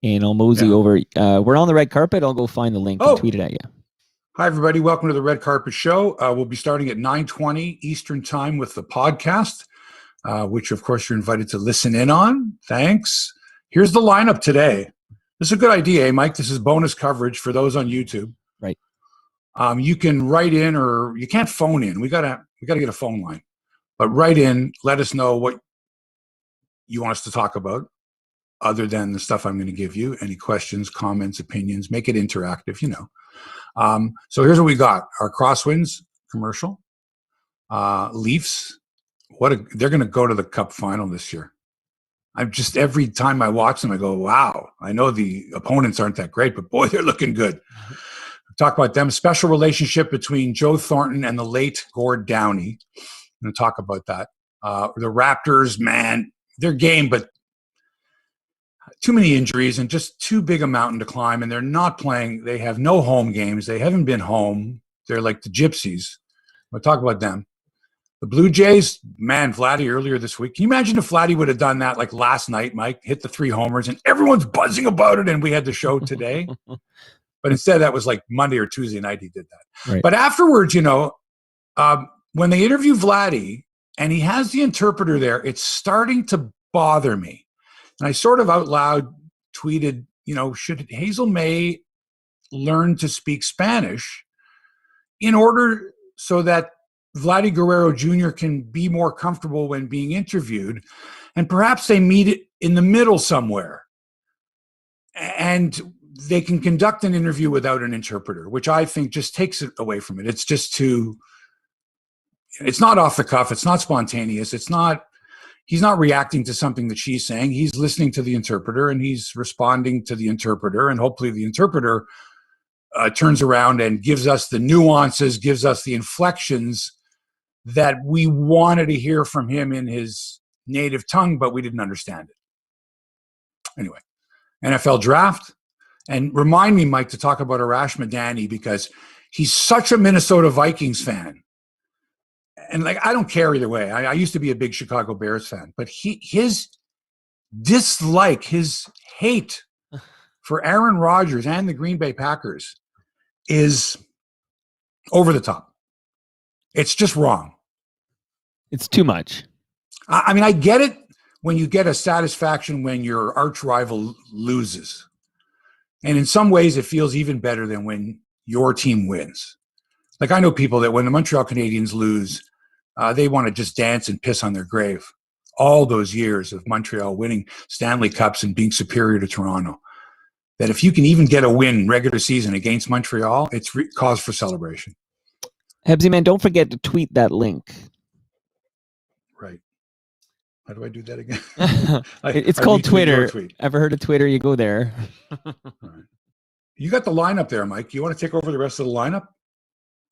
And I'll mosey over. We're on the red carpet. I'll go find the link and tweet it at you. Hi, everybody. Welcome to the Red Carpet Show. We'll be starting at 9:20 Eastern Time with the podcast, which, of course, you're invited to listen in on. Thanks. Here's the lineup today. This is a good idea, Mike. This is bonus coverage for those on YouTube. Right. You can write in, or you can't phone in. We gotta get a phone line. But write in. Let us know what you want us to talk about, other than the stuff I'm going to give you. Any questions, comments, opinions. Make it interactive. So here's what we got. Our Crosswinds commercial. Leafs. They're going to go to the Cup final this year. Every time I watch them, I go, wow. I know the opponents aren't that great, but boy, they're looking good. Talk about them. Special relationship between Joe Thornton and the late Gord Downie. I'm going to talk about that. The Raptors, man, their game, but too many injuries and just too big a mountain to climb. And they're not playing. They have no home games. They haven't been home. They're like the gypsies. We'll talk about them. The Blue Jays, man, Vladdy earlier this week. Can you imagine if Vladdy would have done that like last night, Mike, hit the 3 homers and everyone's buzzing about it and we had the show today? But instead that was like Monday or Tuesday night he did that. Right. But afterwards, when they interview Vladdy and he has the interpreter there, it's starting to bother me. And I sort of out loud tweeted, should Hazel Mae learn to speak Spanish in order so that Vladdy Guerrero Jr. can be more comfortable when being interviewed, and perhaps they meet it in the middle somewhere and they can conduct an interview without an interpreter, which I think just takes it away from it. It's just it's not off the cuff. It's not spontaneous. He's not reacting to something that she's saying. He's listening to the interpreter and he's responding to the interpreter, and hopefully the interpreter turns around and gives us the nuances, gives us the inflections that we wanted to hear from him in his native tongue, but we didn't understand it. Anyway, NFL draft. And remind me, Mike, to talk about Arash Madani, because he's such a Minnesota Vikings fan. And I don't care either way. I used to be a big Chicago Bears fan, but his dislike, his hate for Aaron Rodgers and the Green Bay Packers is over the top. It's just wrong. It's too much. I mean, I get it when you get a satisfaction when your arch rival loses. And in some ways, it feels even better than when your team wins. I know people that when the Montreal Canadiens lose, they want to just dance and piss on their grave. All those years of Montreal winning Stanley Cups and being superior to Toronto. That if you can even get a win regular season against Montreal, it's cause for celebration. Hebsy, man, don't forget to tweet that link. Right. How do I do that again? It's called Twitter. Ever heard of Twitter? You go there. All right. You got the lineup there, Mike. You want to take over the rest of the lineup?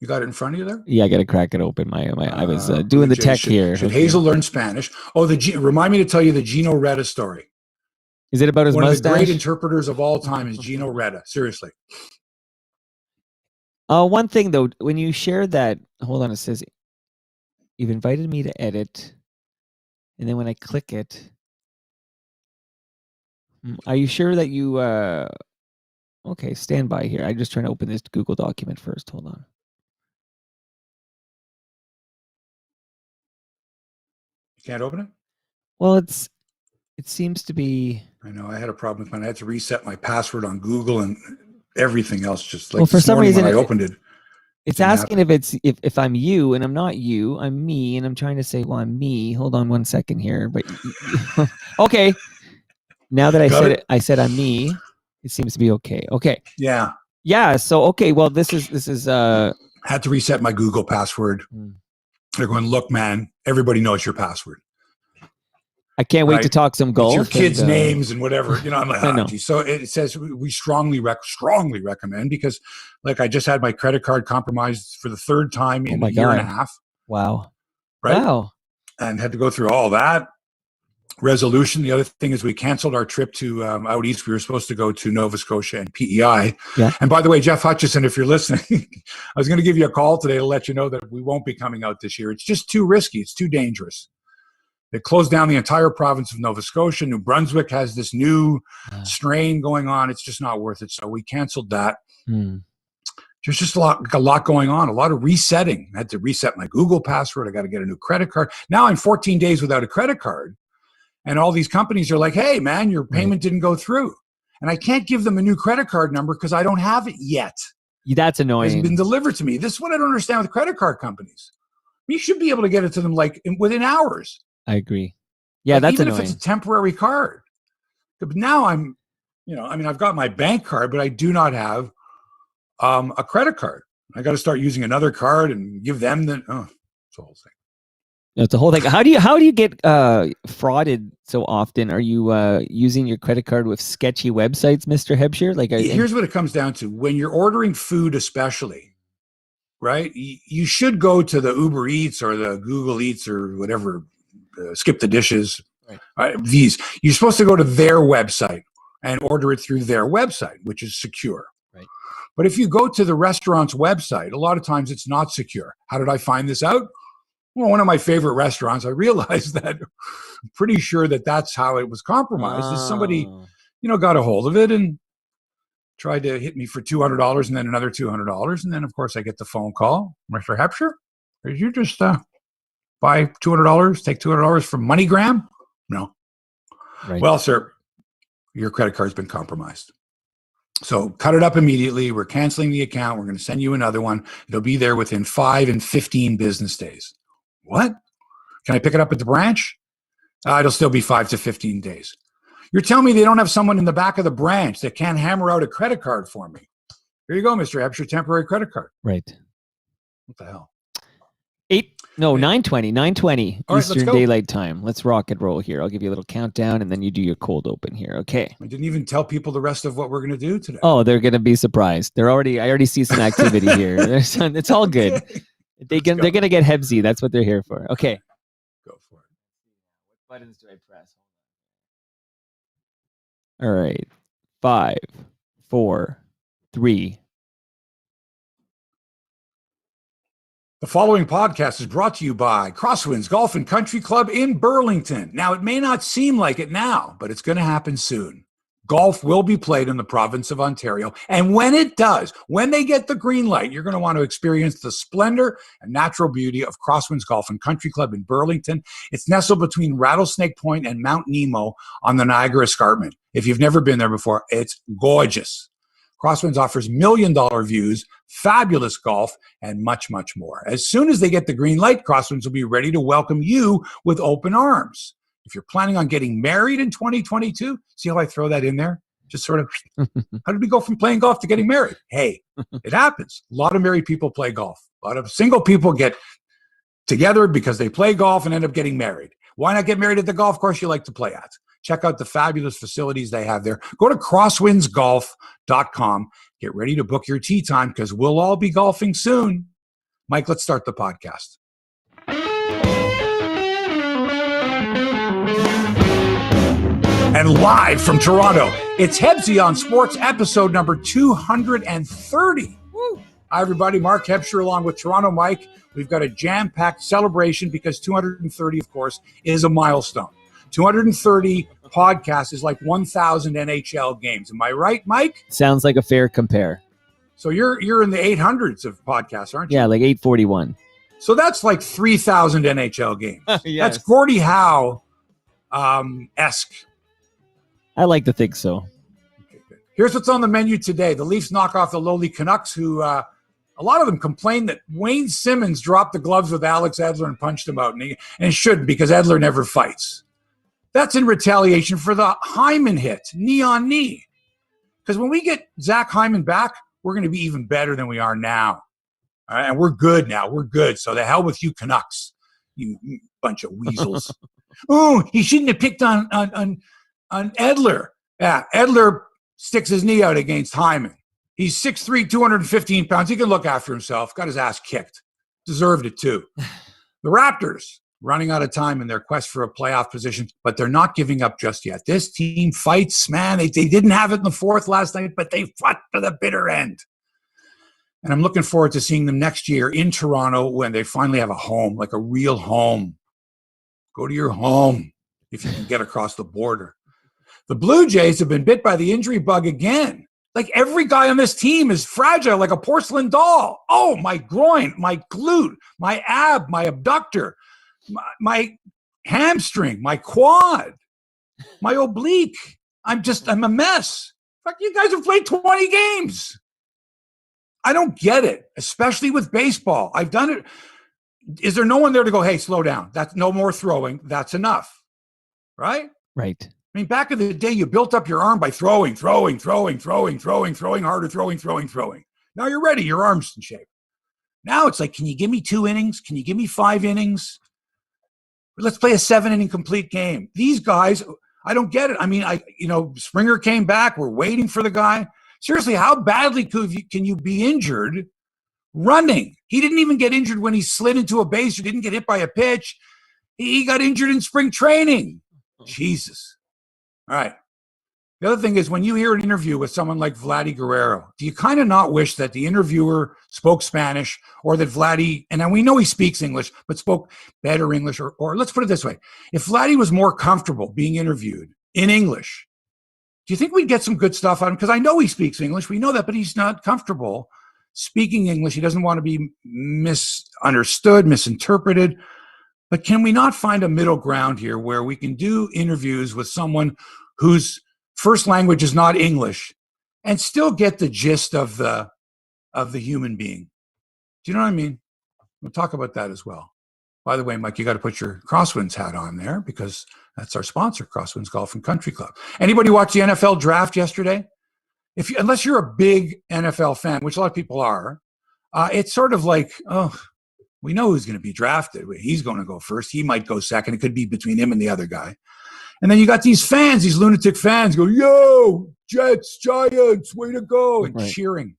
You got it in front of you there? Yeah, I got to crack it open. I was doing the tech here. Should Hazel learn Spanish? Oh, remind me to tell you the Gino Reda story. Is it about his mustache? One of the great interpreters of all time is Gino Reda. Seriously. One thing, though, when you share that, hold on, it says, you've invited me to edit. And then when I click it, are you sure that you, okay, stand by here. I'm just trying to open this Google document first. Hold on. You can't open it? Well, it seems to be. I know. I had a problem with mine. I had to reset my password on Google and everything else. Just well, for some reason, when I opened it. It's asking if I'm you, and I'm not you. I'm me, and I'm trying to say, well, I'm me. Hold on one second here, but okay. Now that I said I'm me. It seems to be okay. Okay. Yeah. Yeah. So okay. Well, this is. Had to reset my Google password. They're going, look, man. Everybody knows your password. I can't wait to talk some golf. It's your kids' names and whatever. I'm like, oh, geez. So it says we strongly recommend, because I just had my credit card compromised for the 3rd time in a year and a half. Wow. Right. Wow. And had to go through all that resolution. The other thing is we canceled our trip to out east. We were supposed to go to Nova Scotia and PEI. Yeah. And by the way, Jeff Hutchison, if you're listening, I was going to give you a call today to let you know that we won't be coming out this year. It's just too risky. It's too dangerous. They closed down the entire province of Nova Scotia. New Brunswick has this new strain going on. It's just not worth it. So we canceled that. There's just a lot going on, a lot of resetting. I had to reset my Google password. I got to get a new credit card. Now I'm 14 days without a credit card. And all these companies are like, hey, man, your payment didn't go through. And I can't give them a new credit card number because I don't have it yet. That's annoying. It hasn't been delivered to me. This is what I don't understand with credit card companies. You should be able to get it to them like within hours. I agree. Yeah, that's even annoying. If it's a temporary card. But now I've got my bank card, but I do not have a credit card. I got to start using another card and give them it's the whole thing. It's the whole thing. How do you get frauded so often? Are you using your credit card with sketchy websites, Mr. Hebsy? Here's what it comes down to. When you're ordering food, especially, right? You should go to the Uber Eats or the Google Eats or whatever. Skip the dishes. Right. You're supposed to go to their website and order it through their website, which is secure. Right. But if you go to the restaurant's website, a lot of times it's not secure. How did I find this out? Well, one of my favorite restaurants, I realized that I'm pretty sure that's how it was compromised. Is somebody, got a hold of it and tried to hit me for $200 and then another $200. And then, of course, I get the phone call. Mr. Hebsy, did you just buy $200, take $200 from MoneyGram? No. Right. Well, sir, your credit card's been compromised. So cut it up immediately. We're canceling the account. We're going to send you another one. It'll be there within 5 and 15 business days. What? Can I pick it up at the branch? It'll still be 5 to 15 days. You're telling me they don't have someone in the back of the branch that can hammer out a credit card for me? Here you go, Mr. Hebsy, temporary credit card. Right. What the hell? 9:20 All right, Eastern Daylight Time. Let's rock and roll here. I'll give you a little countdown, and then you do your cold open here. Okay. I didn't even tell people the rest of what we're going to do today. Oh, they're going to be surprised. I already see some activity here. It's all good. Okay. They're going to get Hebsy. That's what they're here for. Okay. Go for it. What buttons do I press? All right. 5, 4, 3. The following podcast is brought to you by Crosswinds Golf and Country Club in Burlington. Now, it may not seem like it now, but it's going to happen soon. Golf will be played in the province of Ontario. And when it does, when they get the green light, you're going to want to experience the splendor and natural beauty of Crosswinds Golf and Country Club in Burlington. It's nestled between Rattlesnake Point and Mount Nemo on the Niagara Escarpment. If you've never been there before, it's gorgeous. Crosswinds offers $1 million views, fabulous golf, and much, much more. As soon as they get the green light, Crosswinds will be ready to welcome you with open arms. If you're planning on getting married in 2022, see how I throw that in there? Just sort of, how did we go from playing golf to getting married? Hey, it happens. A lot of married people play golf. A lot of single people get together because they play golf and end up getting married. Why not get married at the golf course you like to play at? Check out the fabulous facilities they have there. Go to crosswindsgolf.com. Get ready to book your tee time because we'll all be golfing soon. Mike, let's start the podcast. And live from Toronto, it's Hebsy on Sports, episode number 230. Woo. Hi, everybody. Mark Hebsy along with Toronto Mike. We've got a jam-packed celebration because 230, of course, is a milestone. 230 podcasts is like 1,000 NHL games. Am I right, Mike? Sounds like a fair compare. So you're in the 800s of podcasts, aren't you? Yeah, like 841. So that's like 3,000 NHL games. Yes. That's Gordie Howe esque. I like to think so. Okay, good. Here's what's on the menu today. The Leafs knock off the lowly Canucks, who a lot of them complained that Wayne Simmonds dropped the gloves with Alex Edler and punched him out. And it shouldn't because Edler never fights. That's in retaliation for the Hyman hit, knee on knee. Because when we get Zach Hyman back, we're going to be even better than we are now. All right? And we're good now. We're good. So the hell with you Canucks, you bunch of weasels. Oh, he shouldn't have picked on Edler. Yeah, Edler sticks his knee out against Hyman. He's 6'3", 215 pounds. He can look after himself. Got his ass kicked. Deserved it too. The Raptors running out of time in their quest for a playoff position, but they're not giving up just yet. This team fights, man. They didn't have it in the fourth last night, but they fought to the bitter end. And I'm looking forward to seeing them next year in Toronto when they finally have a home, like a real home. Go to your home if you can get across the border. The Blue Jays have been bit by the injury bug again. Like every guy on this team is fragile like a porcelain doll. Oh, my groin, my glute, my ab, my abductor, my hamstring, my quad, my oblique. I'm a mess. Fuck, you guys have played 20 games. I don't get it, especially with baseball. I've done it. Is there no one there to go, hey, slow down? That's no more throwing. That's enough. Right? Right. I mean, back in the day, you built up your arm by throwing harder, throwing. Now you're ready. Your arm's in shape. Now it's like, can you give me 2 innings? Can you give me 5 innings? Let's play a 7-inning complete game. These guys, I don't get it. I mean, Springer came back. We're waiting for the guy. Seriously, how badly can you be injured running? He didn't even get injured when he slid into a base or didn't get hit by a pitch. He got injured in spring training. Jesus. All right. The other thing is when you hear an interview with someone like Vladdy Guerrero, do you kind of not wish that the interviewer spoke Spanish or that Vladdy, and we know he speaks English, but spoke better English, or let's put it this way. If Vladdy was more comfortable being interviewed in English, do you think we'd get some good stuff out of him? Because I know he speaks English. We know that, but he's not comfortable speaking English. He doesn't want to be misunderstood, misinterpreted. But can we not find a middle ground here where we can do interviews with someone whose first language is not English and still get the gist of the human being? Do you know what I mean? We'll talk about that as well. By the way, Mike, you got to put your Crosswinds hat on there because that's our sponsor, Crosswinds Golf and Country Club. Anybody watch the NFL draft yesterday? Unless you're a big NFL fan, which a lot of people are, it's sort of like, oh, we know who's going to be drafted. He's going to go first. He might go second. It could be between him and the other guy. And then you got these fans, these lunatic fans go, yo, Jets, Giants, way to go, and cheering.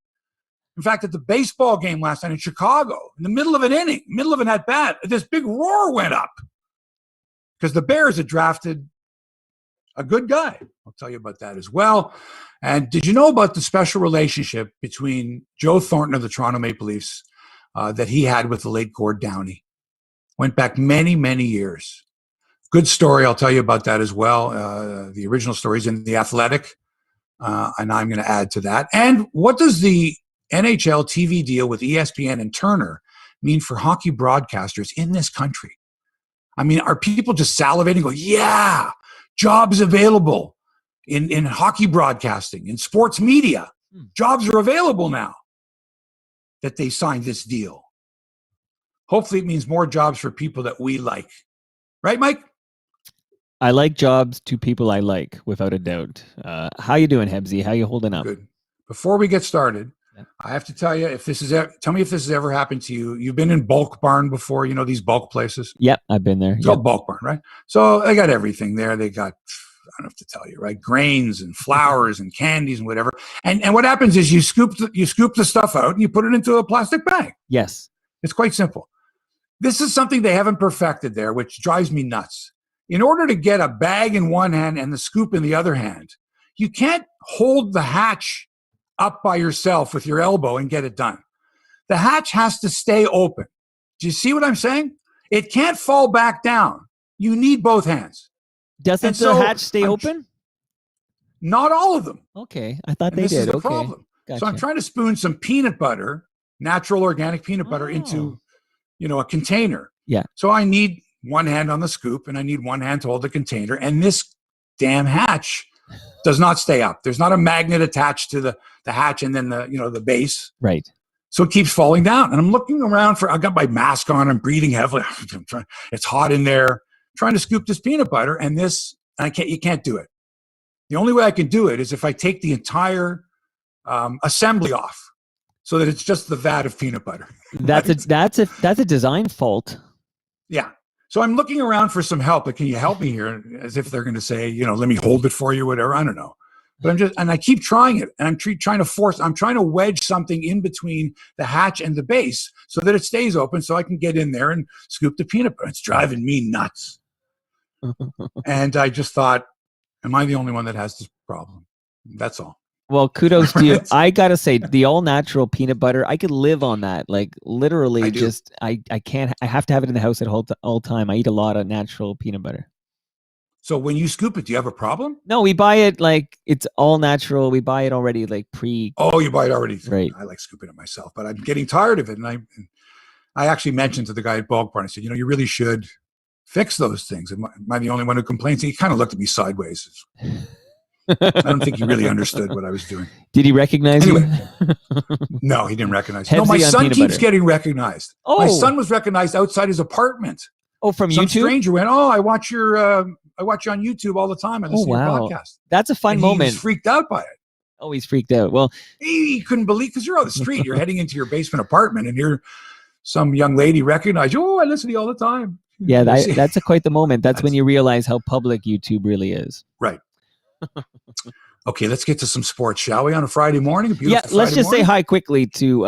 In fact, at the baseball game last night in Chicago, in the middle of an inning, middle of an at-bat, this big roar went up because the Bears had drafted a good guy. I'll tell you about that as well. And did you know about the special relationship between Joe Thornton of the Toronto Maple Leafs that he had with the late Gord Downie? Went back many, many years. Good story. I'll tell you about that as well. The original story is in The Athletic, and I'm going to add to that. And what does the NHL TV deal with ESPN and Turner mean for hockey broadcasters in this country? I mean, are people just salivating and go, yeah, jobs available in hockey broadcasting, in sports media. Jobs are available now that they signed this deal. Hopefully it means more jobs for people that we like. Right, Mike? I like jobs to people I like, without a doubt. How you doing, Hebsy? How you holding up? Good. Before we get started, I have to tell you, tell me if this has ever happened to you. You've been in Bulk Barn before, you know, these bulk places? Yep, I've been there. It's called Bulk Barn, right? So they got everything there. They got, I don't have to tell you, right? Grains and flours and candies and whatever. And what happens is you scoop the stuff out and you put it into a plastic bag. Yes. It's quite simple. This is something they haven't perfected there, which drives me nuts. In order to get a bag in one hand and the scoop in the other hand, you can't hold the hatch up by yourself with your elbow and get it done. The hatch has to stay open. Do you see what I'm saying? It can't fall back down. You need both hands. Doesn't the hatch stay open? Not all of them. Okay. I thought they this did. Is the problem. Gotcha. So I'm trying to spoon some peanut butter, natural organic peanut butter into, a container. Yeah. So I need one hand on the scoop and I need one hand to hold the container. And this damn hatch does not stay up. There's not a magnet attached to the hatch and then the base. Right. So it keeps falling down. And I'm looking around I got my mask on. I'm breathing heavily. It's hot in there. Trying to scoop this peanut butter and you can't do it. The only way I can do it is if I take the entire assembly off so that it's just the vat of peanut butter. That's a design fault. Yeah. So I'm looking around for some help. Like, can you help me here? As if they're going to say, let me hold it for you, whatever. I don't know. But I keep trying it. And I'm trying to wedge something in between the hatch and the base so that it stays open so I can get in there and scoop the peanut butter. It's driving me nuts. And I just thought, am I the only one that has this problem? That's all. Well, kudos to you. Right? I gotta say, the all natural peanut butter, I could live on that. Like literally, I do. I can't. I have to have it in the house at all time. I eat a lot of natural peanut butter. So when you scoop it, do you have a problem? No, we buy it like it's all natural. We buy it already like pre. Oh, you buy it already. Right. I like scooping it myself, but I'm getting tired of it. And I actually mentioned to the guy at Bulk Barn, I said, you really should fix those things. Am I the only one who complains? He kind of looked at me sideways. I don't think he really understood what I was doing. Did he recognize you? No, he didn't recognize me. No, my son keeps butter. getting recognized. Oh. My son was recognized outside his apartment. Oh, from Some YouTube? stranger went, I watch you on YouTube all the time. I listen to your podcast. That's a fun moment. He was freaked out by it. Oh, he's freaked out. Well, he couldn't believe, because you're on the street. You're heading into your basement apartment, and you're some young lady recognized you. Oh, I listen to you all the time. Yeah, that's quite the moment. That's when you realize how public YouTube really is. Right. Okay, let's get to some sports, shall we, on a Friday morning? Let's just say hi quickly to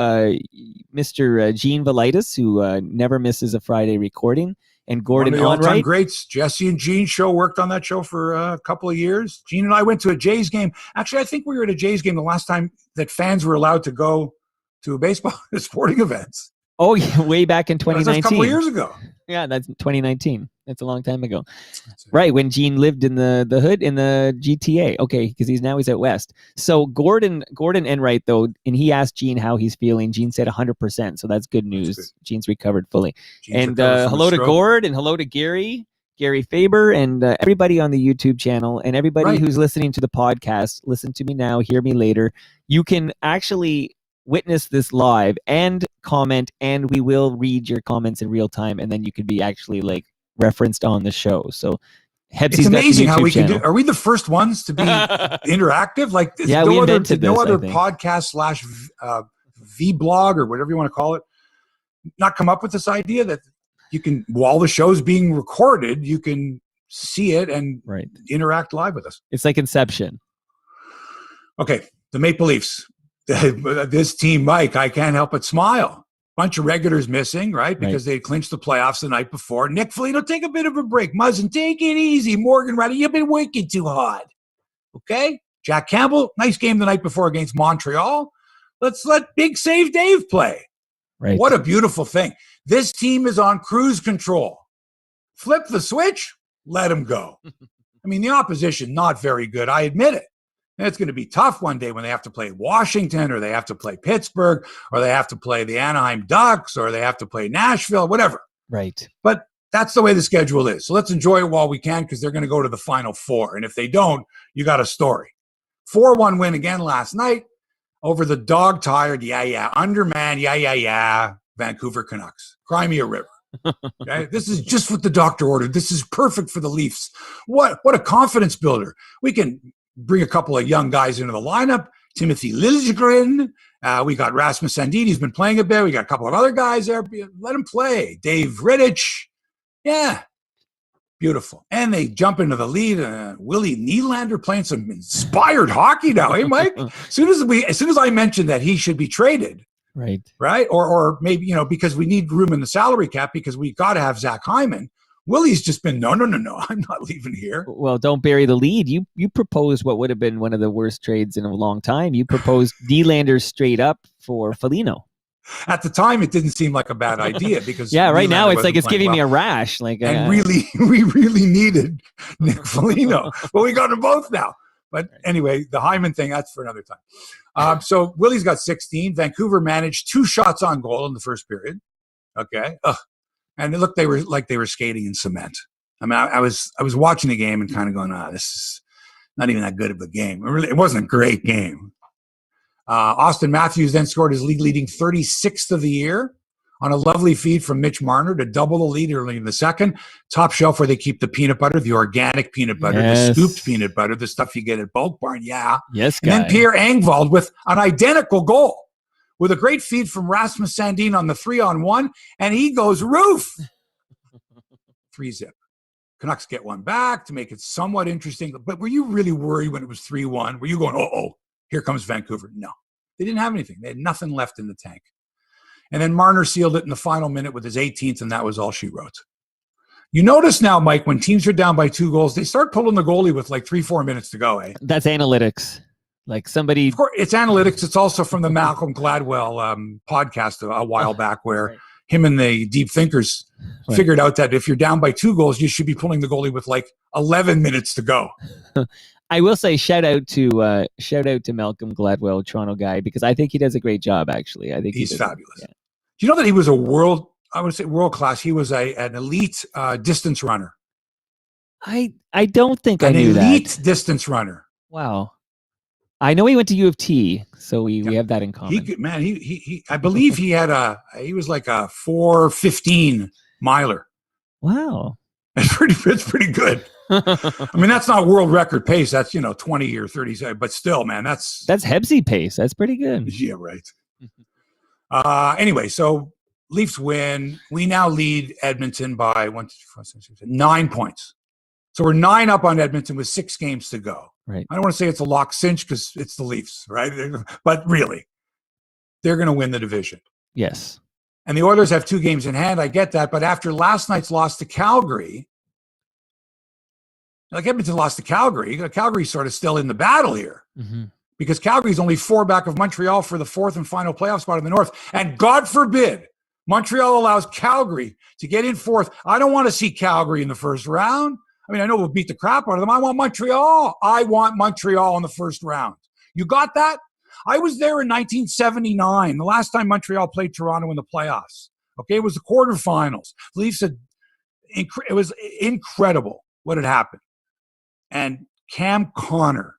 Mr. Gene Velitis, who never misses a Friday recording, and Gordon One of the all-time Onright. greats. Jesse and Gene show, worked on that show for a couple of years. Gene and I went to a Jays game. Actually, I think we were at a Jays game the last time that fans were allowed to go to a baseball sporting events. Oh, yeah, way back in 2019. That's a couple of years ago. Yeah, that's 2019. That's a long time ago. Right, when Gene lived in the hood in the GTA. Okay, because he's out west. So Gordon Enright, though, and he asked Gene how he's feeling. Gene said 100%, so that's good news. That's good. Gene's recovered fully. And hello to Gord, and hello to Gary Faber, and everybody on the YouTube channel, and everybody who's listening to the podcast. Listen to me now, hear me later. You can actually witness this live and comment, and we will read your comments in real time, and then you could be actually like referenced on the show. So Hebsy's it's amazing how we channel. can do. Are we the first ones to be interactive? Like this, we invented no this, other podcast / vlog or whatever you want to call it, not come up with this idea that you can, while the show's being recorded, you can see it and interact live with us. It's like Inception. Okay, the Maple Leafs. This team, Mike, I can't help but smile. Bunch of regulars missing, right? Because they clinched the playoffs the night before. Nick Foligno, take a bit of a break. Muzzin, take it easy. Morgan Reda, you've been working too hard. Okay? Jack Campbell, nice game the night before against Montreal. Let's let Big Save Dave play. Right. What a beautiful thing. This team is on cruise control. Flip the switch, let them go. I mean, the opposition, not very good. I admit it. And it's going to be tough one day when they have to play Washington, or they have to play Pittsburgh, or they have to play the Anaheim Ducks, or they have to play Nashville, whatever. Right. But that's the way the schedule is. So let's enjoy it while we can, because they're going to go to the Final Four. And if they don't, you got a story. 4-1 win again last night over the dog-tired, undermanned, Vancouver Canucks. Cry me a river. Okay? This is just what the doctor ordered. This is perfect for the Leafs. What a confidence builder. We can bring a couple of young guys into the lineup. Timothy Liljegren. We got Rasmus Sandin. He's been playing a bit. We got a couple of other guys there. Let him play. Dave Rittich. Yeah. Beautiful. And they jump into the lead. Willie Nylander playing some inspired hockey now. Hey, Mike? As soon as I mentioned that he should be traded. Right. Or maybe, because we need room in the salary cap, because we got to have Zach Hyman. Willie's just been, no, I'm not leaving here. Well, don't bury the lead. You proposed what would have been one of the worst trades in a long time. You proposed Nylander straight up for Foligno. At the time, it didn't seem like a bad idea, because right now it's like it's giving me a rash. Like, and we really needed Nick Foligno, but we got them both now. But anyway, the Hyman thing, that's for another time. So Willie's got 16. Vancouver managed 2 shots on goal in the first period. Okay. And it looked they were skating in cement. I mean, I was watching the game and kind of going, this is not even that good of a game. It wasn't a great game. Austin Matthews then scored his league-leading 36th of the year on a lovely feed from Mitch Marner to double the lead early in the second. Top shelf where they keep the peanut butter, the organic peanut butter, the scooped peanut butter, the stuff you get at Bulk Barn. Yeah. Yes, guy. And then Pierre Engvald with an identical goal, with a great feed from Rasmus Sandin on the 3-on-1, and he goes roof. 3-zip. Canucks get one back to make it somewhat interesting. But were you really worried when it was 3-1? Were you going, here comes Vancouver? No. They didn't have anything. They had nothing left in the tank. And then Marner sealed it in the final minute with his 18th, and that was all she wrote. You notice now, Mike, when teams are down by 2 goals, they start pulling the goalie with like 3-4 minutes to go, eh? That's analytics. Like somebody. Of course, it's analytics. It's also from the Malcolm Gladwell podcast a while back, where him and the deep thinkers figured out that if you're down by 2 goals, you should be pulling the goalie with like 11 minutes to go. I will say shout out to Malcolm Gladwell, Toronto guy, because I think he does a great job. Actually, I think he's fabulous. Yeah. Do you know that he was world class? He was an elite distance runner. I don't think I knew that. An elite distance runner. Wow. I know he went to U of T, so we have that in common. He I believe he was like a 4:15 miler. Wow. It's pretty good. I mean, that's not world record pace. That's 20 or 30, but still, man, that's Hebsy pace. That's pretty good. Yeah, right. Anyway, so Leafs win. We now lead Edmonton by 9 points. So we're 9 up on Edmonton with 6 games to go. Right. I don't want to say it's a lock cinch because it's the Leafs, right? But really, they're going to win the division. Yes. And the Oilers have 2 games in hand. I get that. But after last night's loss to Calgary, like Edmonton lost to Calgary, Calgary's sort of still in the battle here. Mm-hmm. Because Calgary's only 4 back of Montreal for the 4th and final playoff spot in the North. And God forbid Montreal allows Calgary to get in 4th. I don't want to see Calgary in the first round. I mean, I know we'll beat the crap out of them. I want Montreal. I want Montreal in the first round. You got that? I was there in 1979, the last time Montreal played Toronto in the playoffs. Okay, it was the quarterfinals. The Leafs it was incredible what had happened. And Cam Connor,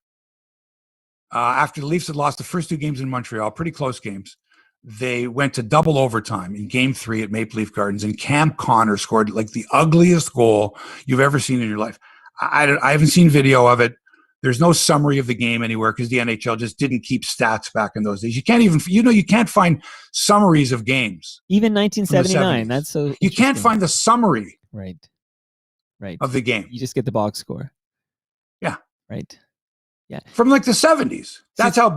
after the Leafs had lost the first 2 games in Montreal, pretty close games, they went to double overtime in Game 3 at Maple Leaf Gardens, and Cam Connor scored like the ugliest goal you've ever seen in your life. I haven't seen video of it. There's no summary of the game anywhere because the NHL just didn't keep stats back in those days. You can't even, you can't find summaries of games. Even 1979. That's so. You can't find the summary. Right. Of the game. You just get the box score. Yeah. Right. Yeah. From like the 70s. That's how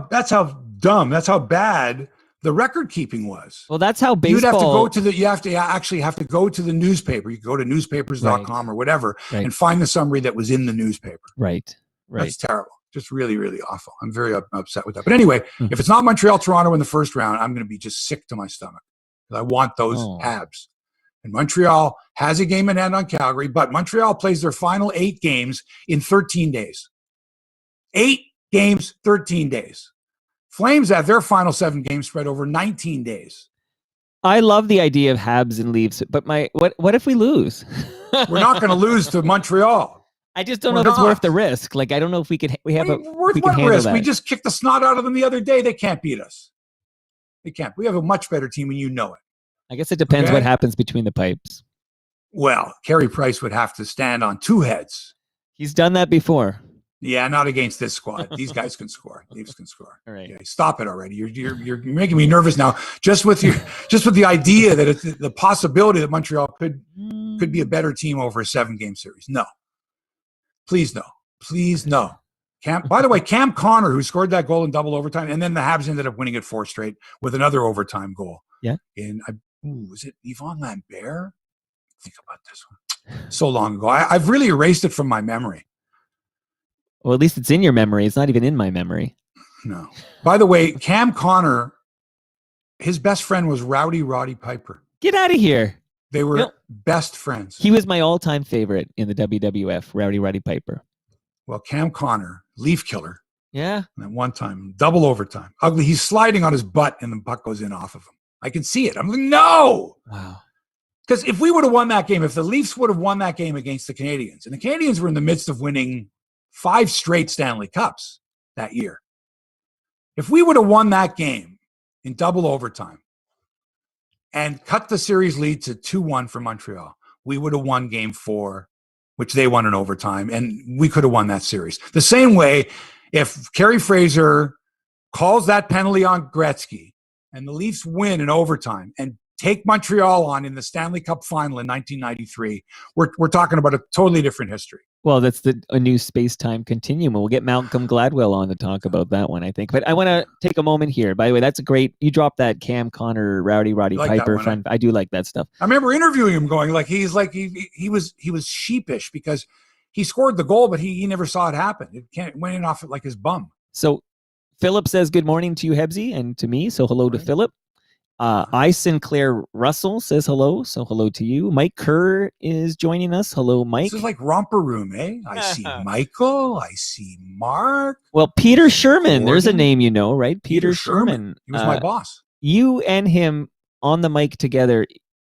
dumb. That's how bad the record keeping was. Well, that's how baseball. You actually have to go to the newspaper. You go to newspapers.com or whatever and find the summary that was in the newspaper. Right. That's terrible. Just really, really awful. I'm very upset with that. But anyway, if it's not Montreal, Toronto in the first round, I'm going to be just sick to my stomach. I want those Habs. And Montreal has a game in hand on Calgary, but Montreal plays their final 8 games in 13 days. 8 games, 13 days. Flames have their final 7 games spread over 19 days. I love the idea of Habs and Leafs, but what if we lose? We're not going to lose to Montreal. I just don't know if it's worth the risk. Like, I don't know if we could. Worth what risk? That. We just kicked the snot out of them the other day. They can't beat us. They can't. We have a much better team, and you know it. I guess it depends what happens between the pipes. Well, Carey Price would have to stand on 2 heads. He's done that before. Yeah, not against this squad. These guys can score. Leafs can score. All right. Yeah, stop it already. You're making me nervous now. Just with the idea that it's the possibility that Montreal could be a better team over a 7-game series. No. Please no. Please no. By the way, Cam Connor, who scored that goal in double overtime, and then the Habs ended up winning it 4 straight with another overtime goal. Yeah. Was it Yvonne Lambert? Think about this one. So long ago. I've really erased it from my memory. Well, at least it's in your memory. It's not even in my memory. No. By the way, Cam Connor, his best friend was Roddy Piper. Get out of here. They were best friends. He was my all-time favorite in the WWF, Roddy Piper. Well, Cam Connor, Leaf killer. Yeah. And at one time, double overtime. Ugly. He's sliding on his butt and the puck goes in off of him. I can see it. I'm like, no. Wow. Because if we would have won that game, if the Leafs would have won that game against the Canadiens, and the Canadiens were in the midst of winning 5 straight Stanley Cups that year. If we would have won that game in double overtime and cut the series lead to 2-1 for Montreal, we would have won game 4, which they won in overtime, and we could have won that series. The same way, if Kerry Fraser calls that penalty on Gretzky and the Leafs win in overtime and take Montreal on in the Stanley Cup final in 1993, we're talking about a totally different history. Well, that's a new space-time continuum. We'll get Malcolm Gladwell on to talk about that one, I think. But I want to take a moment here. By the way, that's a great. You dropped that Cam Connor, Roddy Piper. I do like that stuff. I remember interviewing him, going like he was sheepish because he scored the goal, but he never saw it happen. It went in off like his bum. So Philip says good morning to you, Hebsy, and to me. So hello to Philip. I Sinclair Russell says hello. So hello to you. Mike Kerr is joining us. Hello, Mike. This is like romper room, eh? I see Michael. I see Mark. Well, Peter Sherman. Gordon. There's a name you know, right? Peter Sherman. He was my boss. You and him on the mic together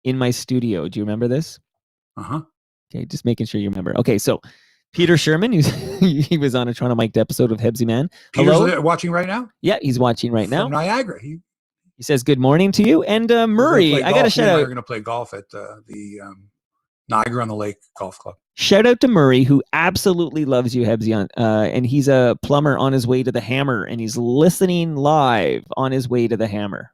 in my studio. Do you remember this? Uh-huh. Okay, just making sure you remember. Okay, so Peter Sherman, he was on a Toronto Mic'd episode of Hebsy Man. Hello? Peter's watching right now? Yeah, he's watching right now. From Niagara. He says good morning to you. And Murray, I got to shout out. We're going to play golf at the Niagara on the Lake Golf Club. Shout out to Murray, who absolutely loves you, Hebsy. And he's a plumber on his way to the Hammer, and he's listening live on his way to the Hammer.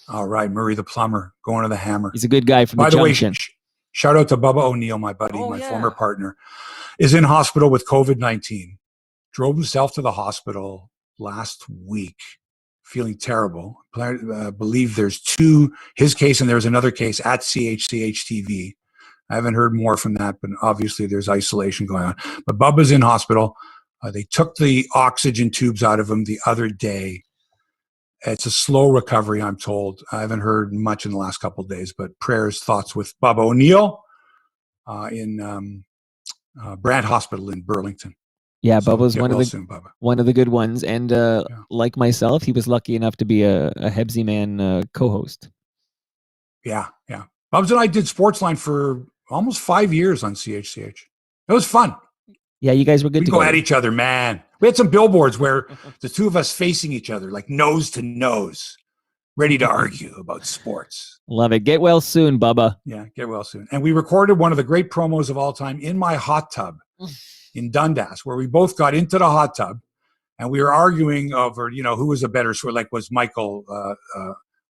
All right, Murray the plumber, going to the Hammer. He's a good guy from By the the way, Junction. shout out to Bubba O'Neill, my buddy, former partner, is in hospital with COVID-19. Drove himself to the hospital last week, feeling terrible. Believe there's his case, and there's another case at CHCH TV. I haven't heard more from that, but obviously there's isolation going on. But Bubba's in hospital. They took the oxygen tubes out of him the other day. It's a slow recovery, I'm told. I haven't heard much in the last couple of days, but prayers, thoughts with Bubba O'Neill in Brant Hospital in Burlington. Yeah, so Bubba's Bubba. One of the good ones. And like myself, he was lucky enough to be a Hebsy Man co-host. Yeah. Bubs and I did Sportsline for almost 5 years on CHCH. It was fun. Yeah, you guys were good to go at each other, man. We had some billboards where the two of us facing each other, like nose to nose, ready to argue about sports. Love it. Get well soon, Bubba. Yeah, get well soon. And we recorded one of the great promos of all time in my hot tub in Dundas, where we both got into the hot tub and we were arguing over, who was a better swimmer. Like, was Michael,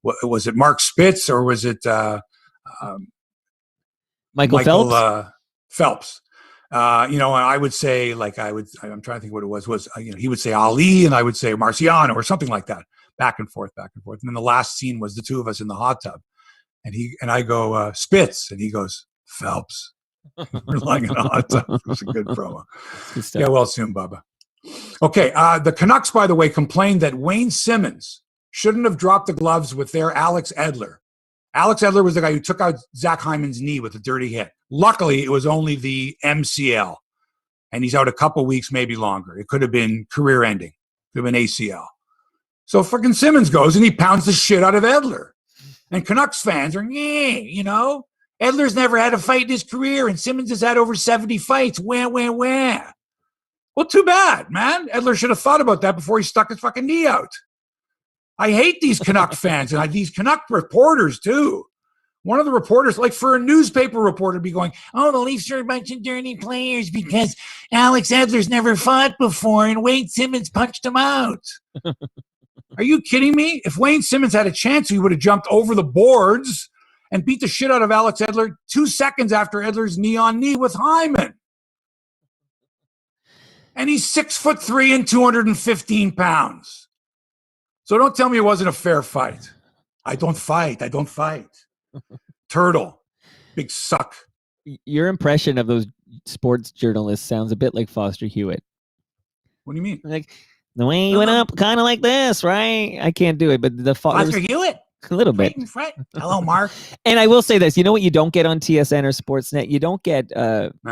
was it Mark Spitz or was it Michael Phelps? Phelps. And I would say, I'm trying to think what it was, he would say Ali and I would say Marciano or something like that, back and forth. And then the last scene was the two of us in the hot tub and I go, Spitz, and he goes, Phelps. We're lying in the hot tub. It was a good promo. Yeah, well soon, Bubba. Okay. The Canucks, by the way, complained that Wayne Simmonds shouldn't have dropped the gloves with their Alex Edler. Alex Edler was the guy who took out Zach Hyman's knee with a dirty hit. Luckily, it was only the MCL, and he's out a couple weeks, maybe longer. It could have been career-ending. Could have been ACL. So fucking Simmonds goes, and he pounds the shit out of Edler. And Canucks fans are, Edler's never had a fight in his career, and Simmonds has had over 70 fights. Wah. Well, too bad, man. Edler should have thought about that before he stuck his fucking knee out. I hate these Canuck fans and these Canuck reporters too. One of the reporters, like for a newspaper reporter, be going, "Oh, the Leafs are a bunch of dirty players because Alex Edler's never fought before and Wayne Simmonds punched him out." Are you kidding me? If Wayne Simmonds had a chance, he would have jumped over the boards and beat the shit out of Alex Edler 2 seconds after Edler's knee-on-knee with Hyman. And he's 6'3" and 215 pounds. So don't tell me it wasn't a fair fight. I don't fight. Turtle. Big suck. Your impression of those sports journalists sounds a bit like Foster Hewitt. What do you mean? Like the way he went up, kind of like this, right? I can't do it, but the Foster Hewitt? A little bit. Hello, Mark. And I will say this. You know what you don't get on TSN or Sportsnet? You don't get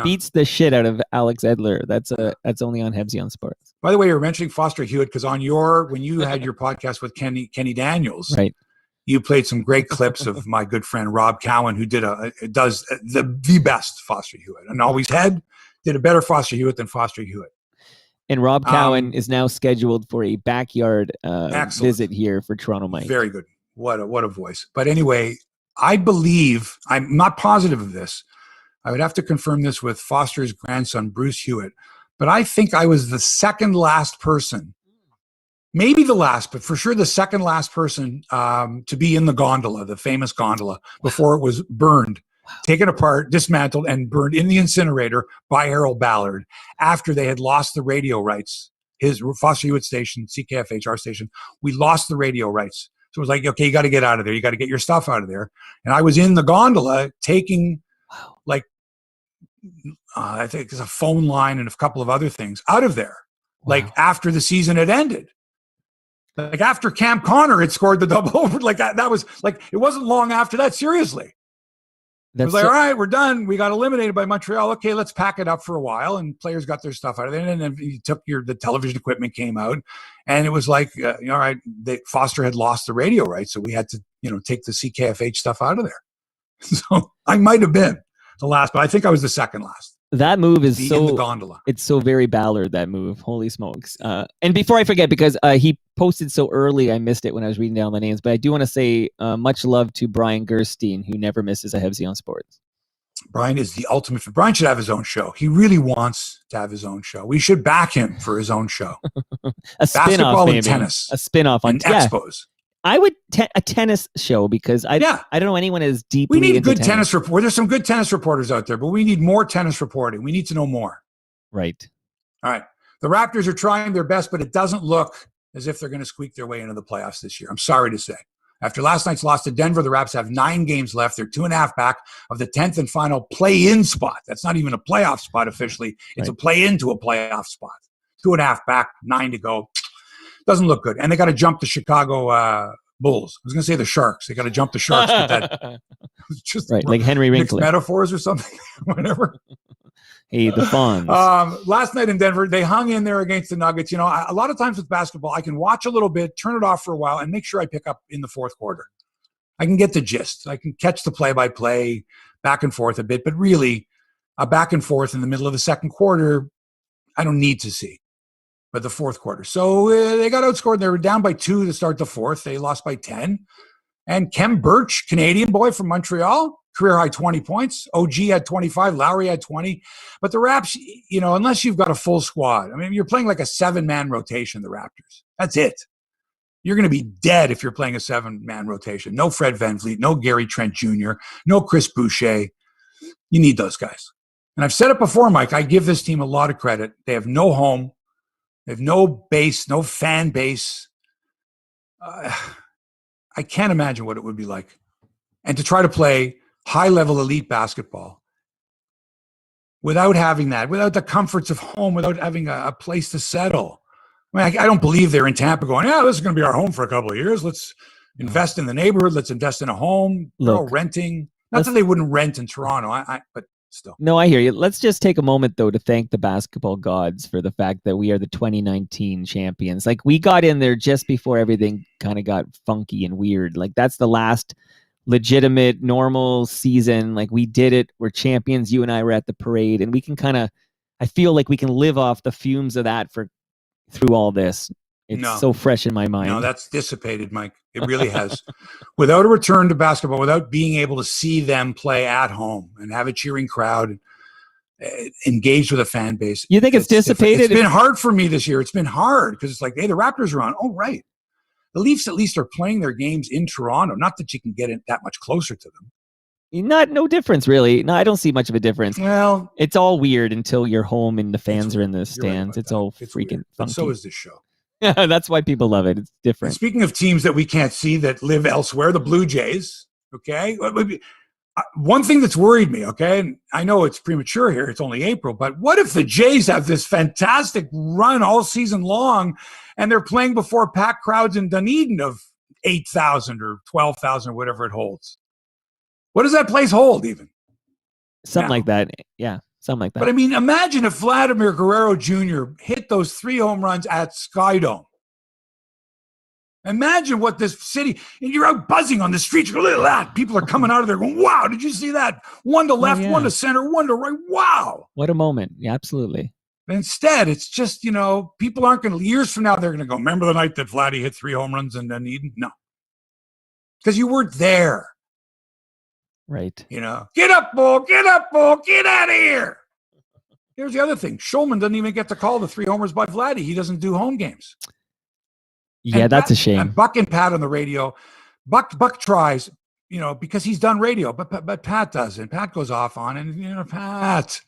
beats the shit out of Alex Edler. That's only on Hebsy on Sports. By the way, you're mentioning Foster Hewitt because when you had your podcast with Kenny Daniels, right? You played some great clips of my good friend Rob Cowan, who does the best Foster Hewitt, and always did a better Foster Hewitt than Foster Hewitt. And Rob Cowan is now scheduled for a backyard visit here for Toronto Mike. Very good. What a voice. But anyway, I believe, I'm not positive of this. I would have to confirm this with Foster's grandson, Bruce Hewitt. But I think I was the second last person, maybe the last, but for sure the second last person to be in the gondola, the famous gondola, before it was burned, taken apart, dismantled, and burned in the incinerator by Harold Ballard after they had lost the radio rights. His Foster Hewitt station, CKFH, our station, we lost the radio rights. So it was like, okay, you got to get out of there. You got to get your stuff out of there. And I was in the gondola taking I think it's a phone line and a couple of other things out of there, like after the season had ended. Like after Cam Connor had scored the double over, like that was like, it wasn't long after that. Seriously. It was like, all right, we're done. We got eliminated by Montreal. Okay, let's pack it up for a while. And players got their stuff out of there. And then you took the television equipment came out. And it was like, all right, Foster had lost the radio rights. So we had to, take the CKFH stuff out of there. So I might have been the last, but I think I was the second last. That move is in the gondola. It's so very Ballard, that move. Holy smokes. And before I forget, because he posted so early, I missed it when I was reading down the names, but I do want to say much love to Brian Gerstein, who never misses a Hebsy on Sports. Brian is the ultimate. Brian should have his own show. He really wants to have his own show. We should back him for his own show. A spin-off, maybe. And tennis. A spin-off on Expos. I would a tennis show, because I don't know anyone as deeply. We need good tennis reporters. There's some good tennis reporters out there, but we need more tennis reporting. We need to know more. Right. All right. The Raptors are trying their best, but it doesn't look as if they're going to squeak their way into the playoffs this year. I'm sorry to say. After last night's loss to Denver, the Raps have 9 games left. They're 2.5 back of the 10th and final play-in spot. That's not even a playoff spot officially. It's a play-in to a playoff spot. 2.5 back, 9 to go. Doesn't look good. And they got to jump the Chicago Bulls. I was going to say the Sharks. They got to jump the Sharks, but that just right, like Henry Winkler. Metaphors or something, whatever. Hey, the Fonz. Last night in Denver, they hung in there against the Nuggets. A lot of times with basketball, I can watch a little bit, turn it off for a while, and make sure I pick up in the fourth quarter. I can get the gist. I can catch the play-by-play back and forth a bit, but really, a back and forth in the middle of the second quarter, I don't need to see. But the fourth quarter. So they got outscored. They were down by 2 to start the fourth. They lost by 10. And Kem Birch, Canadian boy from Montreal, career high 20 points. OG had 25. Lowry had 20. But the Raps, unless you've got a full squad, I mean, you're playing like a 7-man rotation, the Raptors. That's it. You're going to be dead if you're playing a 7-man rotation. No Fred VanVleet, no Gary Trent Jr., no Chris Boucher. You need those guys. And I've said it before, Mike, I give this team a lot of credit. They have no home. They have no base, no fan base. I can't imagine what it would be like. And to try to play high-level elite basketball without having that, without the comforts of home, without having a place to settle. I mean, I don't believe they're in Tampa going, this is going to be our home for a couple of years. Let's invest in the neighborhood. Let's invest in a home. They're all renting. Not that they wouldn't rent in Toronto, but still. No, I hear you. Let's just take a moment, though, to thank the basketball gods for the fact that we are the 2019 champions. Like, we got in there just before everything kind of got funky and weird. Like, that's the last legitimate, normal season. Like, we did it. We're champions. You and I were at the parade, and we can I feel like we can live off the fumes of that through all this. It's so fresh in my mind. No, that's dissipated, Mike. It really has. Without a return to basketball, without being able to see them play at home and have a cheering crowd, engaged with a fan base. You think it's dissipated? It's been hard for me this year. It's been hard because it's like, hey, the Raptors are on. Oh, right. The Leafs at least are playing their games in Toronto. Not that you can get it that much closer to them. No difference, really. No, I don't see much of a difference. Well, it's all weird until you're home and the fans are in the stands. It's all freaking funky. So is this show. Yeah, that's why people love it. It's different. And speaking of teams that we can't see that live elsewhere, the Blue Jays, okay? One thing that's worried me, okay, and I know it's premature here, it's only April, but what if the Jays have this fantastic run all season long and they're playing before packed crowds in Dunedin of 8,000 or 12,000 or whatever it holds? What does that place hold even? Something like that, yeah. Something like that. But I mean, imagine if Vladimir Guerrero Jr. hit those 3 home runs at Skydome. Imagine what this city, and you're out buzzing on the streets. You go, look at that. People are coming out of there going, wow, did you see that? One to left, one to center, one to right. Wow. What a moment. Yeah, absolutely. Instead, it's just, people aren't going to, years from now, they're going to go, remember the night that Vladdy hit 3 home runs in Dunedin? No. Because you weren't there. Right. Get up, Bull, get out of here. Here's the other thing. Shulman doesn't even get to call the 3 homers by Vladdy. He doesn't do home games. Yeah, and that's a shame. And Buck and Pat on the radio. Buck tries, because he's done radio, but Pat doesn't. Pat goes off on it. Pat,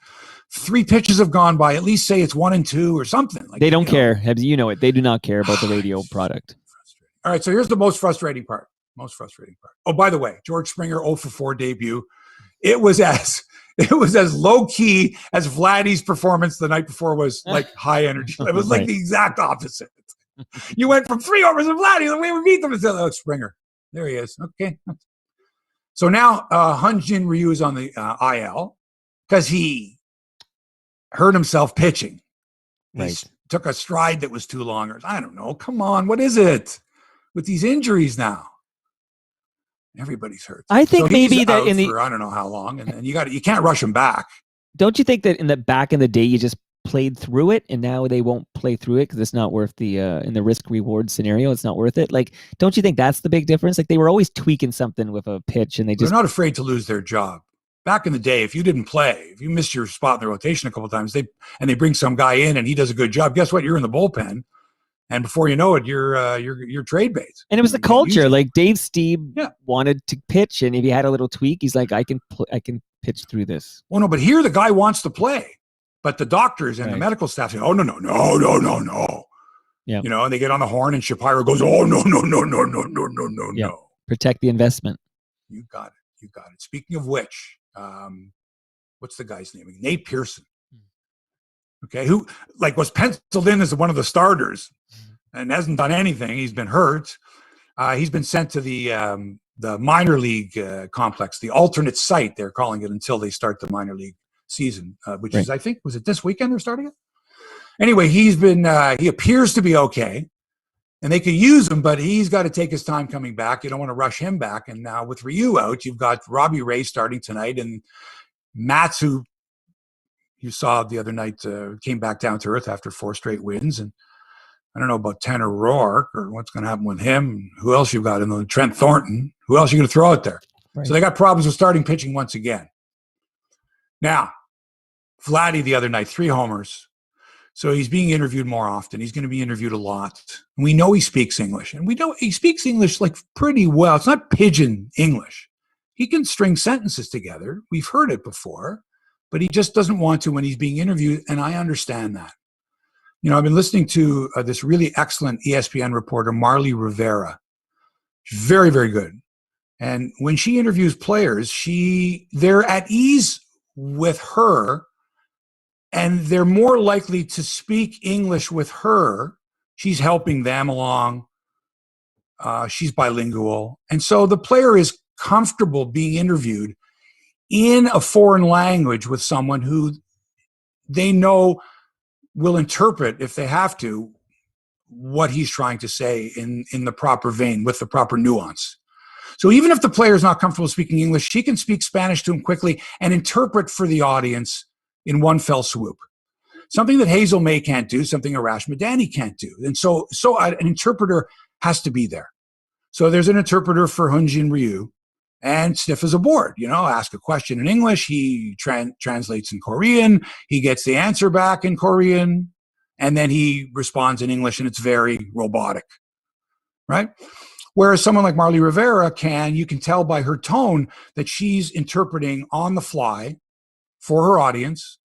3 pitches have gone by. At least say it's 1 and 2 or something. Like, they don't care. You know it. They do not care about the radio product. All right, so here's the most frustrating part. Oh, by the way, George Springer 0 for 4 debut. It was as low key as Vladdy's performance the night before was like high energy. It was like the exact opposite. You went from 3 overs of Vladdy the way we beat them. Oh, Springer. There he is. Okay. So now Hyun-Jin Ryu is on the IL because he hurt himself pitching. He took a stride that was too long. Or I don't know. Come on. What is it with these injuries now? Everybody's hurt. I think maybe that in for I don't know how long, and you can't rush him back. Don't you think that in the back in the day you just played through it, and now they won't play through it because it's not worth the in the risk reward scenario, it's not worth it? Like, don't you think that's the big difference? Like they were always tweaking something with a pitch, and they're not afraid to lose their job. Back in the day, if you didn't play, if you missed your spot in the rotation a couple of times, they bring some guy in and he does a good job. Guess what? You're in the bullpen. And before you know it, you're trade bait. And it was the culture. Like Dave Stieb wanted to pitch, and if he had a little tweak, he's like, I can pitch through this. Well, no, but here the guy wants to play, but the doctors and the medical staff say, oh no. Yeah. And they get on the horn, and Shapiro goes, oh no. Protect the investment. You got it. Speaking of which, what's the guy's name? Nate Pearson. Okay, who was penciled in as one of the starters and hasn't done anything. He's been hurt. He's been sent to the minor league complex, the alternate site they're calling it until they start the minor league season, which is, I think, was it this weekend they're starting it? Anyway, he appears to be okay, and they could use him, but he's got to take his time coming back. You don't want to rush him back. And now with Ryu out, you've got Robbie Ray starting tonight, and Mats, who you saw the other night, came back down to earth after 4 straight wins. And I don't know about Tanner Roark or what's going to happen with him. Who else you've got in the Trent Thornton? Who else are you going to throw out there? Right. So they got problems with starting pitching once again. Now, Vladdy the other night, 3 homers. So he's being interviewed more often. He's going to be interviewed a lot. And we know he speaks English. And we know he speaks English pretty well. It's not pigeon English. He can string sentences together. We've heard it before. But he just doesn't want to when he's being interviewed, and I understand that. I've been listening to this really excellent ESPN reporter, Marly Rivera. She's very, very good. And when she interviews players, they're at ease with her, and they're more likely to speak English with her. She's helping them along. She's bilingual. And so the player is comfortable being interviewed in a foreign language with someone who they know will interpret, if they have to, what he's trying to say in the proper vein, with the proper nuance. So even if the player is not comfortable speaking English, she can speak Spanish to him quickly and interpret for the audience in one fell swoop. Something that Hazel Mae can't do, something Arash Madani can't do. And so an interpreter has to be there. So there's an interpreter for Hyun-Jin Ryu. And stiff as a board, ask a question in English, he translates in Korean, he gets the answer back in Korean, and then he responds in English, and it's very robotic, right? Whereas someone like Marly Rivera you can tell by her tone that she's interpreting on the fly for her audience,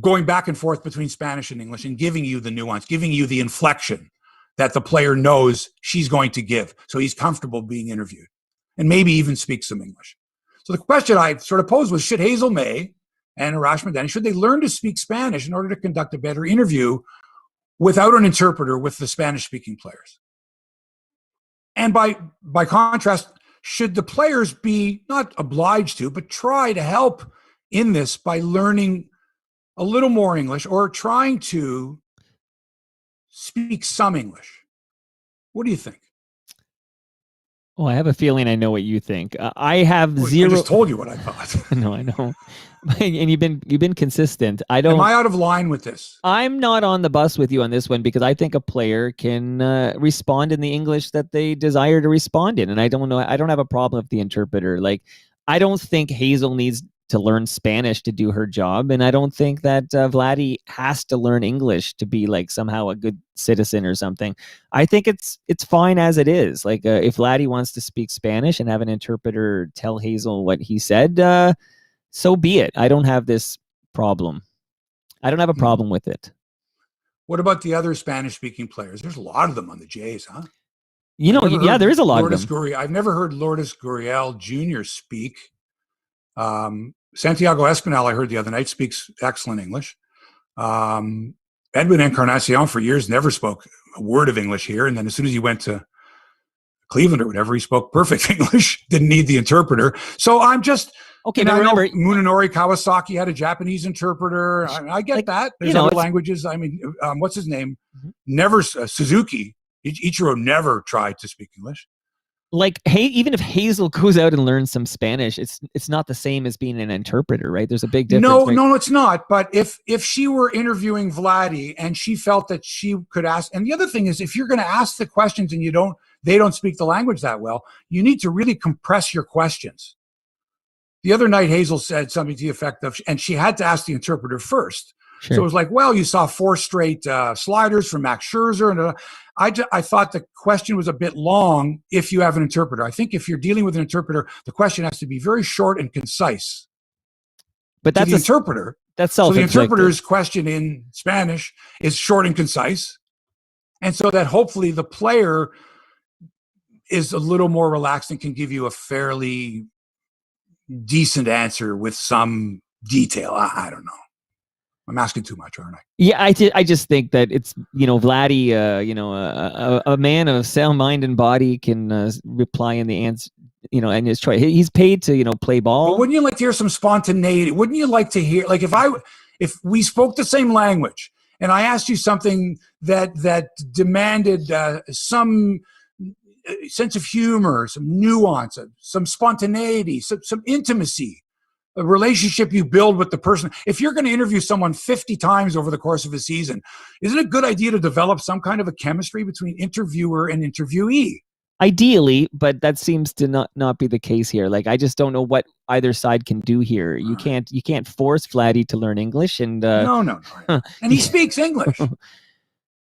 going back and forth between Spanish and English and giving you the nuance, giving you the inflection that the player knows she's going to give. So he's comfortable being interviewed. And maybe even speak some English. So the question I sort of posed was, should Hazel Mae and Arash Madani, should they learn to speak Spanish in order to conduct a better interview without an interpreter with the Spanish-speaking players? And by contrast, should the players be not obliged to, but try to help in this by learning a little more English or trying to speak some English? What do you think? Well, I have a feeling I know what you think. I have zero. I just told you what I thought. No, I know. And you've been consistent. Am I out of line with this? I'm not on the bus with you on this one because I think a player can respond in the English that they desire to respond in, and I don't know. I don't have a problem with the interpreter. I don't think Hazel needs to learn Spanish to do her job, and I don't think that Vladdy has to learn English to be somehow a good citizen or something. I think it's fine as it is. If Vladdy wants to speak Spanish and have an interpreter tell Hazel what he said, so be it. I don't have this problem. I don't have a problem with it. What about the other Spanish-speaking players? There's a lot of them on the Jays, huh? There is a lot of them. I've never heard Lourdes Gurriel Jr. speak. Santiago Espinal, I heard the other night, speaks excellent English. Edwin Encarnacion for years never spoke a word of English here. And then as soon as he went to Cleveland or whatever, he spoke perfect English, didn't need the interpreter. So I'm just, okay. But I know remember, Munenori Kawasaki had a Japanese interpreter. I get that. There's other languages. I mean, what's his name? Never, Suzuki. Ichiro never tried to speak English. Like, hey, even if Hazel goes out and learns some Spanish, it's not the same as being an interpreter, right? There's a big difference. No, right? no, it's not. But if she were interviewing Vladdy and she felt that she could ask, and the other thing is, if you're going to ask the questions and they don't speak the language that well, you need to really compress your questions. The other night, Hazel said something to the effect of, and she had to ask the interpreter first. Sure. So it was like, well, you saw 4 straight sliders from Max Scherzer. And I thought the question was a bit long if you have an interpreter. I think if you're dealing with an interpreter, the question has to be very short and concise. But that's the interpreter. That's self-inflicted. So the interpreter's question in Spanish is short and concise. And so that hopefully the player is a little more relaxed and can give you a fairly decent answer with some detail. I don't know. I'm asking too much, aren't I? Yeah, I just think that it's, Vladdy, a man of sound mind and body can reply in the answer, and his choice. He's paid to, play ball. But wouldn't you like to hear some spontaneity? Wouldn't you like to hear, like, if we spoke the same language and I asked you something that demanded some sense of humor, some nuance, some spontaneity, some intimacy, a relationship you build with the person. If you're going to interview someone 50 times over the course of a season, isn't it a good idea to develop some kind of a chemistry between interviewer and interviewee? Ideally, but that seems to not be the case here. Like, I just don't know what either side can do here. You can't force Vladdy to learn English, and no. And he speaks English.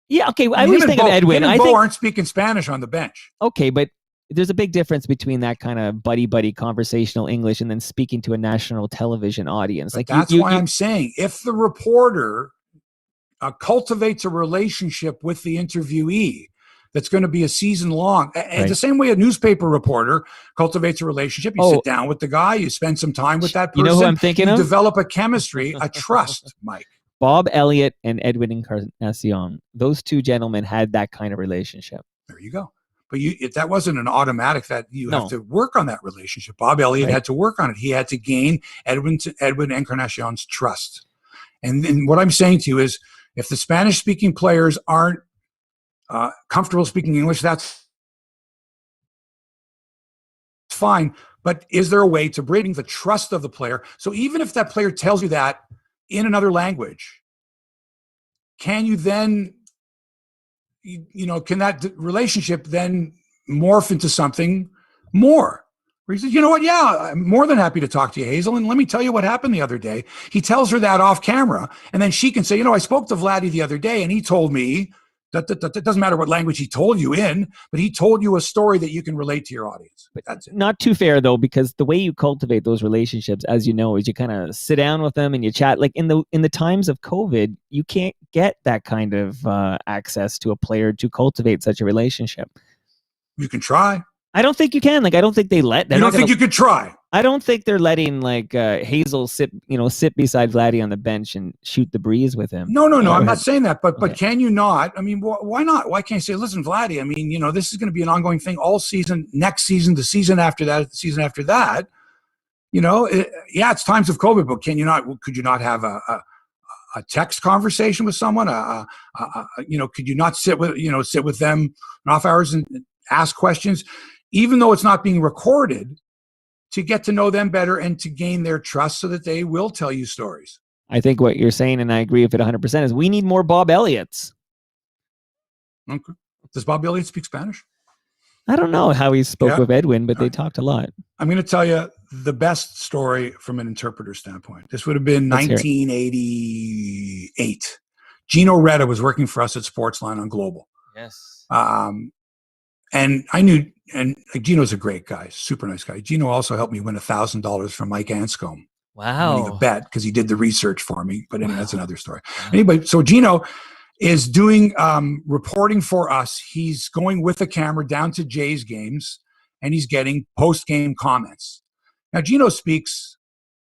Yeah, okay. I always think of Edwin. I think aren't speaking Spanish on the bench. Okay, but there's a big difference between that kind of buddy conversational English and then speaking to a national television audience. But like, that's why I'm saying, if the reporter cultivates a relationship with the interviewee that's going to be a season long, and the same way a newspaper reporter cultivates a relationship, you sit down with the guy, you spend some time with that person. You know who I'm thinking of? Develop a chemistry, a trust, Mike. Bob Elliott and Edwin Encarnacion. Those two gentlemen had that kind of relationship. There you go. But that wasn't an automatic that you have to work on that relationship. Bob Elliott had to work on it. He had to gain Edwin Encarnacion's trust. And then what I'm saying to you is, if the Spanish-speaking players aren't comfortable speaking English, that's fine. But is there a way to bring the trust of the player? So even if that player tells you that in another language, can you then, can that relationship then morph into something more? Where he says, you know what? Yeah, I'm more than happy to talk to you, Hazel. And let me tell you what happened the other day. He tells her that off camera. And then she can say, I spoke to Vladdy the other day and he told me that doesn't matter what language he told you in, but he told you a story that you can relate to your audience. But that's it. Not too fair, though, because the way you cultivate those relationships, as you know, is you kind of sit down with them and you chat. Like in the times of COVID, you can't get that kind of access to a player to cultivate such a relationship. You can try. I don't think you can. Like, I don't think they let. You don't think you could try? I don't think they're letting Hazel sit beside Vladdy on the bench and shoot the breeze with him. No. I'm not saying that, but can you not? I mean, why not? Why can't you say, listen, Vladdy? I mean, this is going to be an ongoing thing all season, next season, the season after that, the season after that. It's times of COVID, but can you not? Could you not have a text conversation with someone? Could you not sit with them in off hours and ask questions, even though it's not being recorded, to get to know them better and to gain their trust so that they will tell you stories? I think what you're saying, and I agree with it 100%, is we need more Bob Elliots. Okay. Does Bob Elliott speak Spanish? I don't know how he spoke with Edwin, but they talked a lot. I'm going to tell you the best story from an interpreter standpoint. This would have been 1988. Gino Reda was working for us at Sportsline on Global. Yes. And I knew, and Gino's a great guy, super nice guy. Gino also helped me win $1,000 from Mike Anscombe. Wow. Winning a bet because he did the research for me. But anyway, that's another story. Wow. Anyway, so Gino is doing reporting for us. He's going with a camera down to Jays games, and he's getting post-game comments. Now, Gino speaks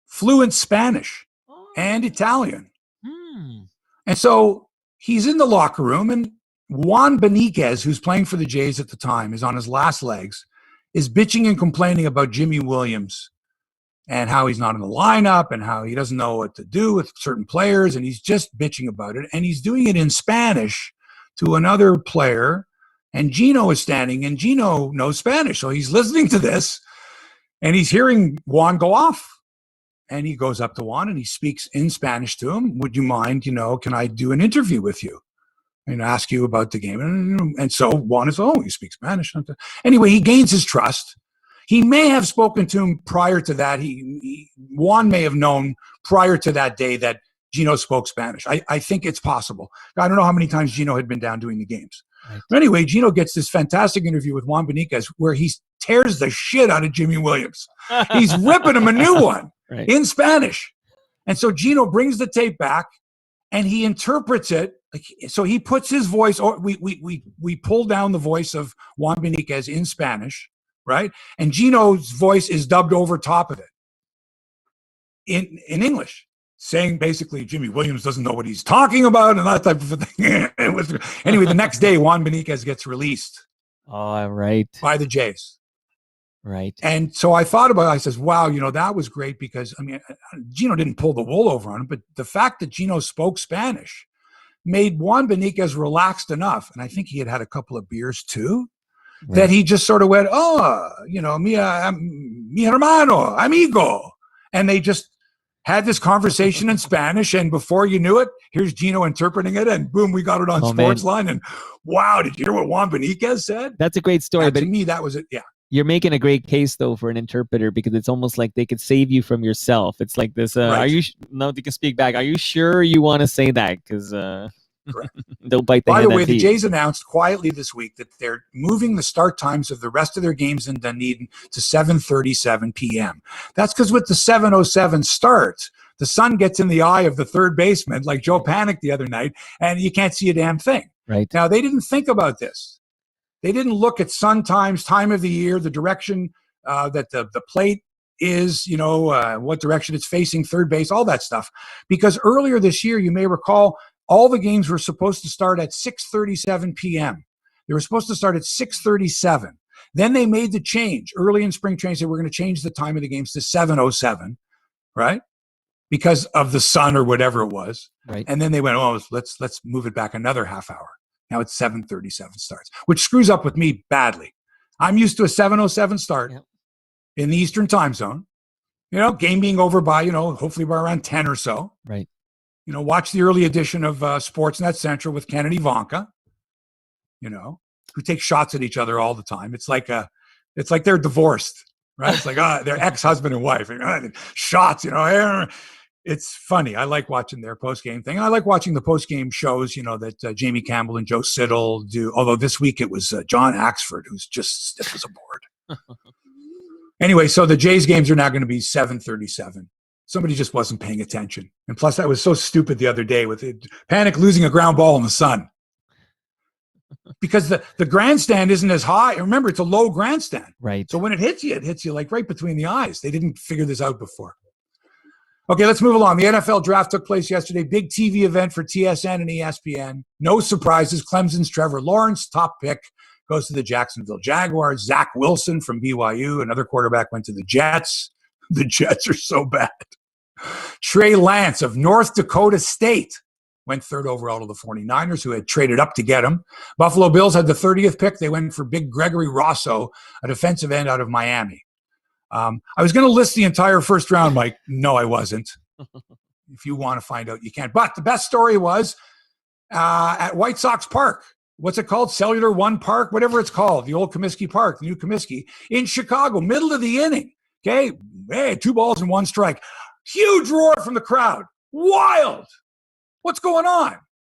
fluent Spanish and Italian. And so he's in the locker room, and Juan Beniquez, who's playing for the Jays at the time, is on his last legs, is bitching and complaining about Jimmy Williams and how he's not in the lineup and how he doesn't know what to do with certain players, and he's just bitching about it. And he's doing it in Spanish to another player, and Gino is standing, and Gino knows Spanish, so he's listening to this, and he's hearing Juan go off. And he goes up to Juan and he speaks in Spanish to him. Would you mind, can I do an interview with you and ask you about the game? And so Juan is, you speak Spanish. Anyway, he gains his trust. He may have spoken to him prior to that. Juan may have known prior to that day that Gino spoke Spanish. I think it's possible. I don't know how many times Gino had been down doing the games. Right. But anyway, Gino gets this fantastic interview with Juan Beniquez where he tears the shit out of Jimmy Williams. He's ripping him a new one in Spanish. And so Gino brings the tape back and he interprets it. So he puts his voice, or we pull down the voice of Juan Beniquez in Spanish, right? And Gino's voice is dubbed over top of it in English, saying basically Jimmy Williams doesn't know what he's talking about and that type of thing. Anyway, the next day, Juan Beniquez gets released. All right. By the Jays. Right. And so I thought about it. I says, wow, that was great because, Gino didn't pull the wool over on him, but the fact that Gino spoke Spanish made Juan Beniquez relaxed enough, and I think he had a couple of beers too, that he just sort of went, mi hermano, amigo. And they just had this conversation in Spanish, and before you knew it, here's Gino interpreting it, and boom, we got it on Sportsline. And wow, did you hear what Juan Beniquez said? That's a great story. But to me, that was it. Yeah. You're making a great case, though, for an interpreter because it's almost like they could save you from yourself. It's like this. Are you? No, you can speak back. Are you sure you want to say that? Because don't bite the hand. By the way, the feet. Jays announced quietly this week that they're moving the start times of the rest of their games in Dunedin to 7:37 p.m. That's because with the 7:07 start, the sun gets in the eye of the third baseman, like Joe Panic the other night, and you can't see a damn thing. Right. Now, they didn't think about this. They didn't look at sun times, time of the year, the direction that the plate is, what direction it's facing, third base, all that stuff. Because earlier this year, you may recall, all the games were supposed to start at 6:37 p.m. They were supposed to start at 6:37. Then they made the change. Early in spring training, said we're going to change the time of the games to 7:07, right? Because of the sun or whatever it was. Right. And then they went, let's move it back another half hour. Now it's 7:37 starts, which screws up with me badly. I'm used to a 7:07 start in the Eastern time zone. Game being over by, hopefully by around 10 or so. Right. Watch the early edition of Sportsnet Central with Ken and Ivanka, who take shots at each other all the time. It's like they're divorced, right? It's like they're ex-husband and wife. Shots, It's funny. I like watching their post-game thing. I like watching the post-game shows, that Jamie Campbell and Joe Siddall do. Although this week it was John Axford, who's just stiff as a board. Anyway, so the Jays games are now going to be 7:37. Somebody just wasn't paying attention. And plus, that was so stupid the other day with Panic losing a ground ball in the sun. Because the grandstand isn't as high. Remember, it's a low grandstand. Right. So when it hits you like right between the eyes. They didn't figure this out before. Okay, let's move along. The NFL draft took place yesterday. Big TV event for TSN and ESPN. No surprises. Clemson's Trevor Lawrence, top pick, goes to the Jacksonville Jaguars. Zach Wilson from BYU, another quarterback, went to the Jets. The Jets are so bad. Trey Lance of North Dakota State went third overall to the 49ers, who had traded up to get him. Buffalo Bills had the 30th pick. They went for big Gregory Rosso, a defensive end out of Miami. I was going to list the entire first round, Mike. No, I wasn't. If you want to find out, you can. But the best story was at White Sox Park. What's it called? Cellular One Park? Whatever it's called. The old Comiskey Park, the new Comiskey, in Chicago, middle of the inning. Okay? Hey, 2 balls and 1 strike. Huge roar from the crowd. Wild. What's going on?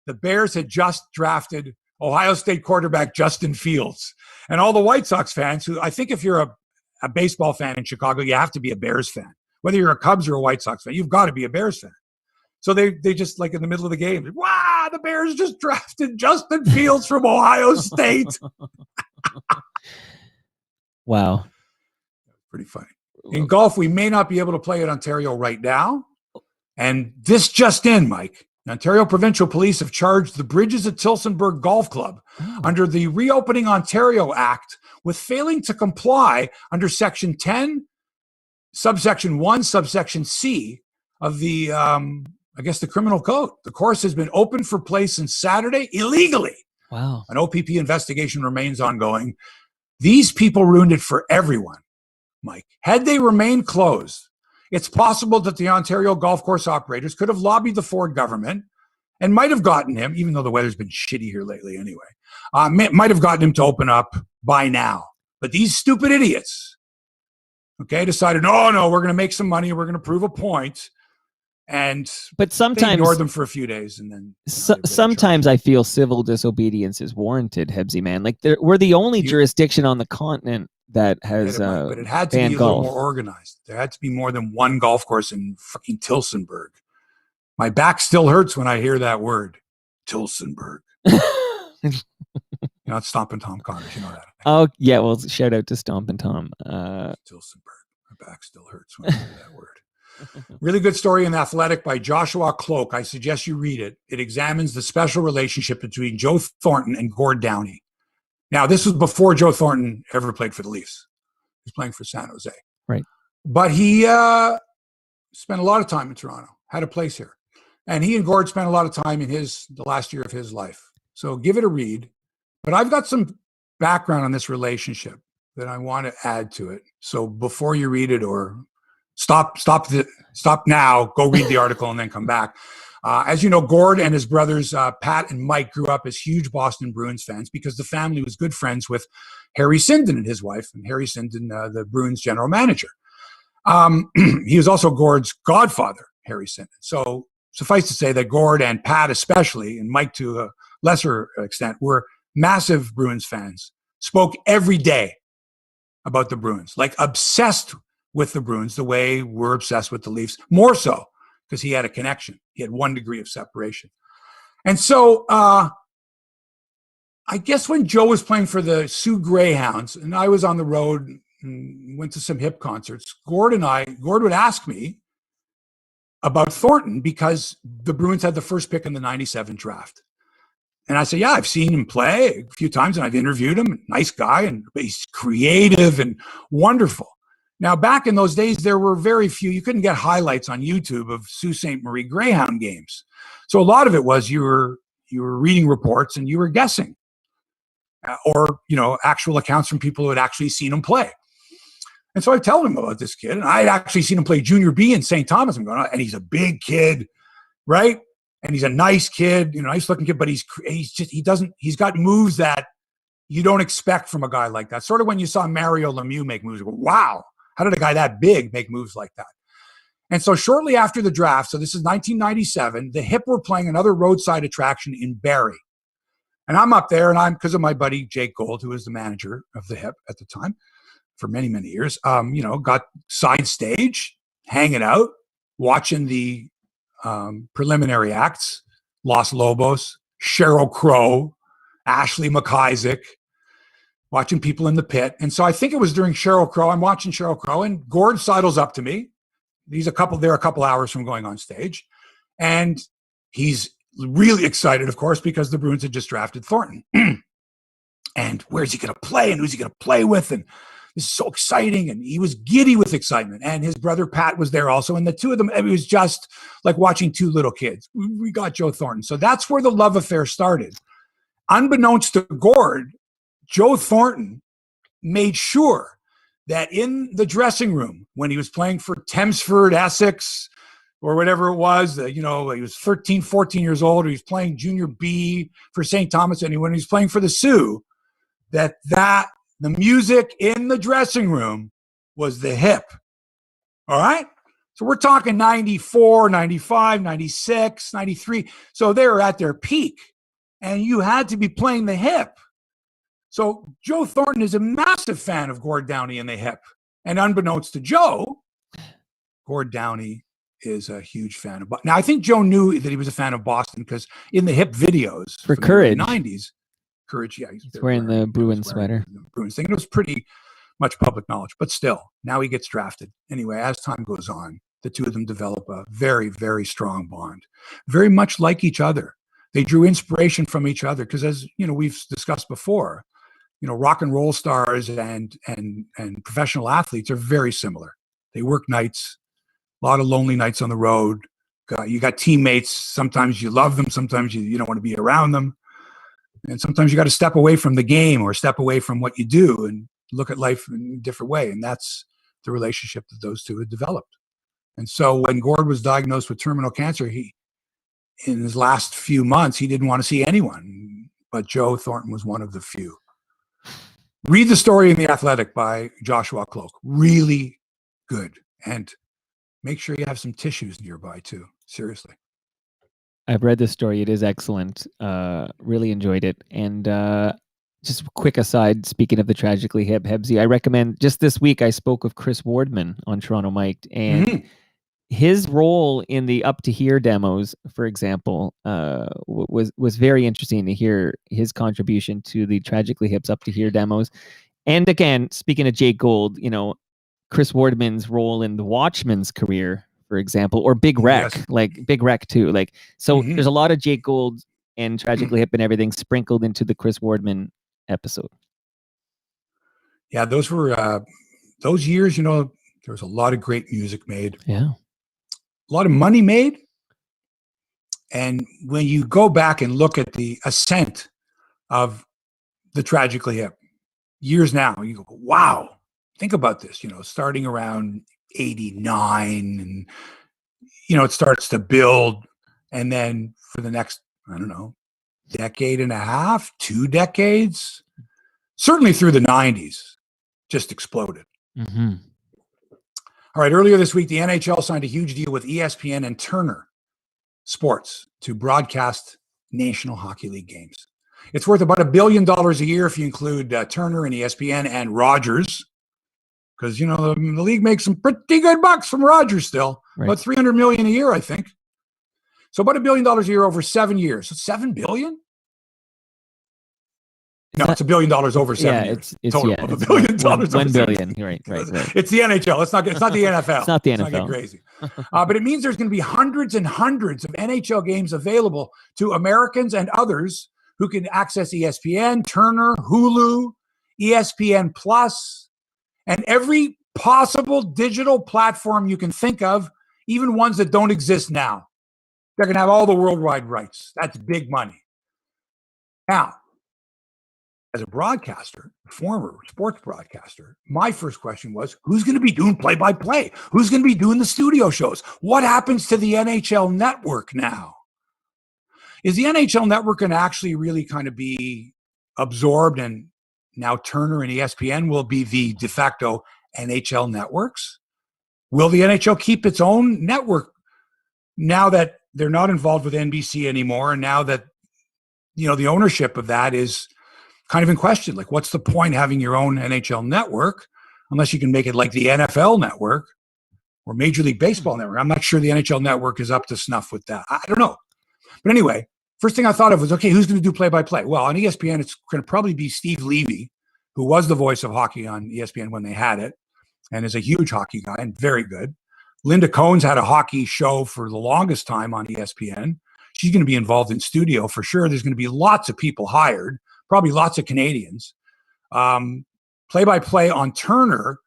The Bears had just drafted Ohio State quarterback Justin Fields. And all the White Sox fans, who I think if you're a baseball fan in Chicago, you have to be a Bears fan. Whether you're a Cubs or a White Sox fan, you've got to be a Bears fan. So they just, like in the middle of the game, wow, the Bears just drafted Justin Fields from Ohio State. Wow. Pretty funny. In golf, we may not be able to play at Ontario right now. And this just in, Mike, The Ontario Provincial Police have charged the Bridges at Tillsonburg Golf Club under the Reopening Ontario Act with failing to comply under Section 10, subsection 1, subsection C of the, the criminal code. The course has been open for play since Saturday illegally. Wow. An OPP investigation remains ongoing. These people ruined it for everyone, Mike. Had they remained closed, it's possible that the Ontario golf course operators could have lobbied the Ford government and might have gotten him, even though the weather's been shitty here lately anyway, might have gotten him to open up by now. But these stupid idiots, decided, no, we're going to make some money. We're going to prove a point. But sometimes they ignored them for a few days, and then sometimes I feel civil disobedience is warranted, Hebsy, man. Like we're the only jurisdiction on the continent that has but it had to be a little more organized. There had to be more than one golf course in fucking Tillsonburg. My back still hurts when I hear that word, Tillsonburg. Not Stompin' Tom Connors, you know that. Oh yeah, well, shout out to Stompin' Tom. Tillsonburg. My back still hurts when I hear that word. Really good story in The Athletic by Joshua Cloak. I suggest you read it. It examines the special relationship between Joe Thornton and Gord Downie. Now, this was before Joe Thornton ever played for the Leafs. He was playing for San Jose. Right. But he spent a lot of time in Toronto, had a place here. And he and Gord spent a lot of time in the last year of his life. So give it a read. But I've got some background on this relationship that I want to add to it. So before you read it, or stop now, go read the article and then come back. As you know, Gord and his brothers, Pat and Mike, grew up as huge Boston Bruins fans because the family was good friends with Harry Sinden and his wife, and Harry Sinden, the Bruins general manager. He was also Gord's godfather, Harry Sinden. So suffice to say that Gord and Pat especially, and Mike to a lesser extent, were massive Bruins fans, spoke every day about the Bruins, like obsessed with the Bruins the way we're obsessed with the Leafs, more so because he had a connection. He had 1 degree of separation. And so I guess when Joe was playing for the Sioux Greyhounds and I was on the road and went to some hip concerts, Gord would ask me about Thornton because the Bruins had the first pick in the 97 draft. And I said, yeah, I've seen him play a few times and I've interviewed him. Nice guy, and he's creative and wonderful. Now, back in those days, there were very few. You couldn't get highlights on YouTube of Sault Ste. Marie Greyhound games. So a lot of it was you were reading reports and you were guessing, or actual accounts from people who had actually seen him play. And so I tell him about this kid, and I'd actually seen him play Junior B in St. Thomas. I'm going, and he's a big kid, right? And he's a nice kid, nice looking kid, but he's got moves that you don't expect from a guy like that. Sort of when you saw Mario Lemieux make moves, you go, wow. How did a guy that big make moves like that? And so shortly after the draft, so this is 1997, the Hip were playing another roadside attraction in Barrie. And I'm up there, and because of my buddy Jake Gold, who was the manager of the Hip at the time for many, many years, got side stage, hanging out, watching the preliminary acts, Los Lobos, Sheryl Crow, Ashley McIsaac, watching people in the pit. And so I think it was during Sheryl Crow. I'm watching Sheryl Crow, and Gord sidles up to me. They're a couple hours from going on stage. And he's really excited, of course, because the Bruins had just drafted Thornton. And where's he going to play? And who's he going to play with? And this is so exciting. And he was giddy with excitement. And his brother Pat was there also. And the two of them, it was just like watching two little kids. We got Joe Thornton. So that's where the love affair started. Unbeknownst to Gord, Joe Thornton made sure that in the dressing room, when he was playing for Thamesford, Essex, or whatever it was, he was 13, 14 years old, or he was playing Junior B for St. Thomas, and when he was playing for the Sioux, that the music in the dressing room was the Hip. All right? So we're talking 94, 95, 96, 93. So they were at their peak, and you had to be playing the Hip. So Joe Thornton is a massive fan of Gord Downie and the Hip. And unbeknownst to Joe, Gord Downie is a huge fan of Boston. Now, I think Joe knew that he was a fan of Boston because in the Hip videos for Courage, the 90s, Courage, yeah, he's wearing the Bruins sweater. The Bruins thing. It was pretty much public knowledge, but still, now he gets drafted. Anyway, as time goes on, the two of them develop a very, very strong bond, very much like each other. They drew inspiration from each other because, as you know, we've discussed before, you know, rock and roll stars and professional athletes are very similar. They work nights, a lot of lonely nights on the road. You got teammates. Sometimes you love them. Sometimes you don't want to be around them. And sometimes you got to step away from the game or step away from what you do and look at life in a different way. And that's the relationship that those two had developed. And so when Gord was diagnosed with terminal cancer, in his last few months, he didn't want to see anyone, but Joe Thornton was one of the few. Read the story in The Athletic by Joshua Cloak. Really good. And make sure you have some tissues nearby too. Seriously. I've read this story. It is excellent. Really enjoyed it. And just a quick aside, speaking of the tragically hip, Hebsy, I recommend, just this week I spoke of Chris Wardman on Toronto Mic'd, and his role in the Up to Here demos, for example, was very interesting to hear his contribution to the Tragically Hip's Up to Here demos. And again, speaking of Jake Gold, you know, Chris Wardman's role in the Watchman's career, for example, or Big Wreck, like Big Wreck too. Like, so there's a lot of Jake Gold and Tragically Hip and everything sprinkled into the Chris Wardman episode. Yeah, those were those years, you know, there was a lot of great music made. Yeah. A lot of money made. And when you go back and look at the ascent of the Tragically Hip years now, you go, wow, think about this, you know, starting around 89 and, you know, it starts to build. And then for the next, I don't know, decade and a half, 2 decades, certainly through the 90s, just exploded. All right, earlier this week, the NHL signed a huge deal with ESPN and Turner Sports to broadcast National Hockey League games. It's worth about $1 billion a year if you include Turner and ESPN and Rogers, because, you know, the league makes some pretty good bucks from Rogers still, about $300 million a year, I think. So about $1 billion a year over 7 years. So $7 billion? No, it's $1 billion over 7 years. It's total of $1 billion. $1 billion. Right. It's the NHL. It's not the NFL. It's not the NFL. It's not get crazy. But it means there's going to be hundreds and hundreds of NHL games available to Americans and others who can access ESPN, Turner, Hulu, ESPN Plus, and every possible digital platform you can think of, even ones that don't exist now. They're going to have all the worldwide rights. That's big money. Now, as a broadcaster, former sports broadcaster, my first question was, who's going to be doing play-by-play? Who's going to be doing the studio shows? What happens to the NHL network now? Is the NHL network going to actually really kind of be absorbed, and now Turner and ESPN will be the de facto NHL networks? Will the NHL keep its own network now that they're not involved with NBC anymore, and now that, you know, the ownership of that is kind of in question? Like, what's the point having your own NHL network unless you can make it like the NFL network or Major League Baseball network? I'm not sure the NHL network is up to snuff with that. I don't know. But anyway, first thing I thought of was, okay, who's going to do play-by-play? Well, on ESPN, it's going to probably be Steve Levy, who was the voice of hockey on ESPN when they had it and is a huge hockey guy and very good. Linda Cohn's had a hockey show for the longest time on ESPN. She's going to be involved in studio for sure. There's going to be lots of people hired, probably lots of Canadians. Play-by-play on Turner,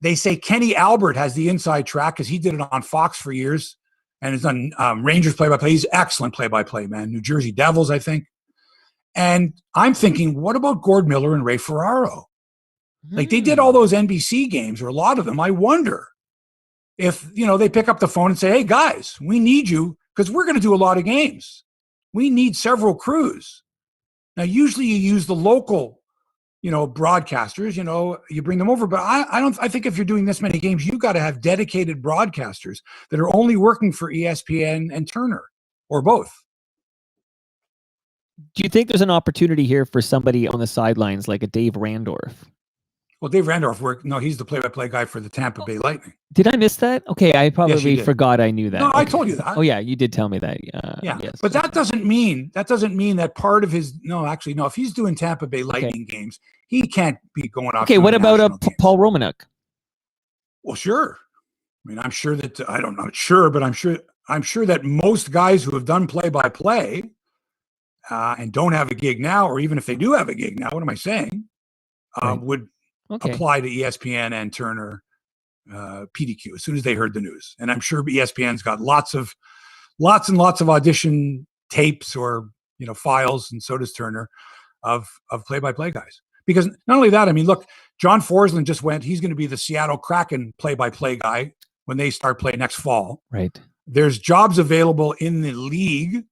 they say Kenny Albert has the inside track because he did it on Fox for years and has done Rangers play-by-play. He's excellent play-by-play, man. New Jersey Devils, I think. And I'm thinking, what about Gord Miller and Ray Ferraro? Like, they did all those NBC games, or a lot of them. I wonder if, you know, they pick up the phone and say, hey, guys, we need you because we're going to do a lot of games. We need several crews. Now, usually you use the local, you know, broadcasters, you know, you bring them over. But I think if you're doing this many games, you've got to have dedicated broadcasters that are only working for ESPN and Turner, or both. Do you think there's an opportunity here for somebody on the sidelines like a Dave Randorf? Well, Dave Randorf he's the play-by-play guy for the Tampa Bay Lightning. Did I miss that? Okay, I probably forgot I knew that. No, okay. I told you that. Oh yeah, you did tell me that. Yeah, yes. But that doesn't mean that part of his. No, actually, no. If he's doing Tampa Bay Lightning games, he can't be going off. Okay, what about Paul Romanuk? Well, sure. I mean, I'm sure that I'm not sure, but I'm sure that most guys who have done play-by-play and don't have a gig now, or even if they do have a gig now, what am I saying? Would apply to ESPN and Turner PDQ as soon as they heard the news. And I'm sure ESPN's got lots and lots of audition tapes or files, and so does Turner of play-by-play guys. Because not only that, I mean, look, John Forsland just went. He's going to be the Seattle Kraken play-by-play guy when they start play next fall. Right. There's jobs available in the league